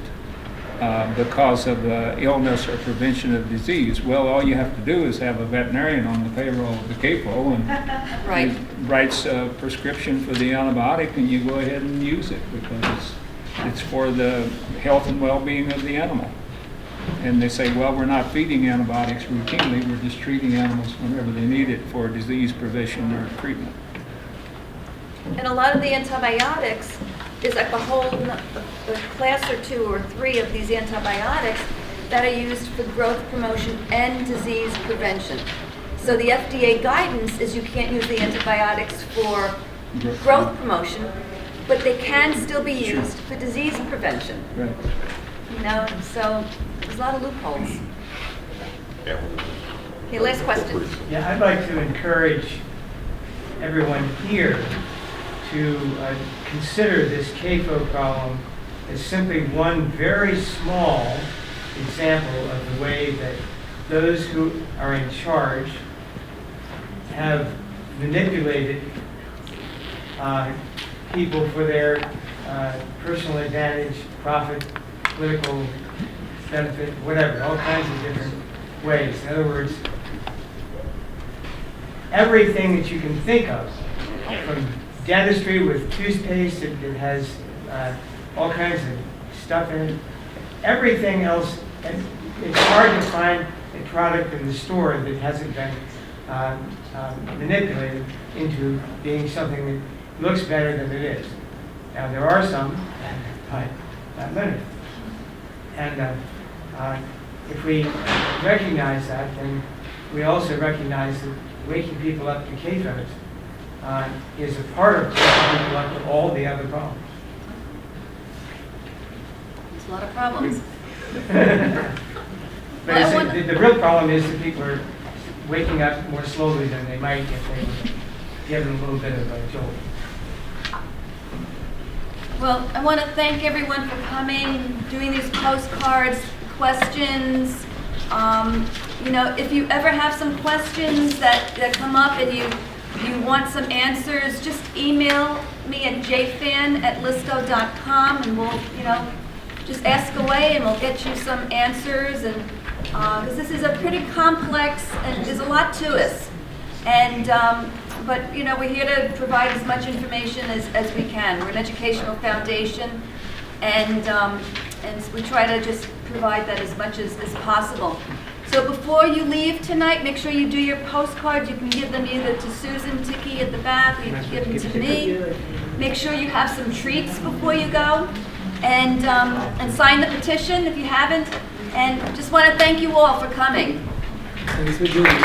because of illness or prevention of disease. Well, all you have to do is have a veterinarian on the payroll of the CAPO, and Right. he writes a prescription for the antibiotic, and you go ahead and use it because it's for the health and well-being of the animal. And they say, well, we're not feeding antibiotics routinely, we're just treating animals whenever they need it for disease prevention or treatment. And a lot of the antibiotics is like a class or 2 or 3 of these antibiotics that are used for growth promotion and disease prevention. So the FDA guidance is you can't use the antibiotics for growth promotion, but they can still be used for disease prevention. Right. You know, so there's a lot of loopholes. Yeah. Okay, last question. Yeah, I'd like to encourage everyone here to consider this CAFO problem as simply one very small example of the way that those who are in charge have manipulated people for their personal advantage, profit, political benefit, whatever, all kinds of different ways. In other words, everything that you can think of, from dentistry with toothpaste that has all kinds of stuff in it, everything else, and it's hard to find a product in the store that hasn't been manipulated into being something that looks better than it is. Now, there are some, but not many. And if we recognize that, then we also recognize that waking people up to CAFOs is a part of waking people up to all the other problems. There's a lot of problems. But the real problem is that people are waking up more slowly than they might if they were given a little bit of a jolt. Well, I want to thank everyone for coming, doing these postcards, questions. You know, if you ever have some questions that come up and you want some answers, just email me at jfan@lisco.com, and we'll, you know, just ask away and we'll get you some answers. And because this is a pretty complex and there's a lot to us. And but you know, we're here to provide as much information as we can. We're an educational foundation, and we try to just provide that as much as possible. So before you leave tonight, make sure you do your postcards. You can give them either to Susan, Thicke at the back, or you can give them to me. Make sure you have some treats before you go, and sign the petition if you haven't. And just want to thank you all for coming. Thanks for doing it.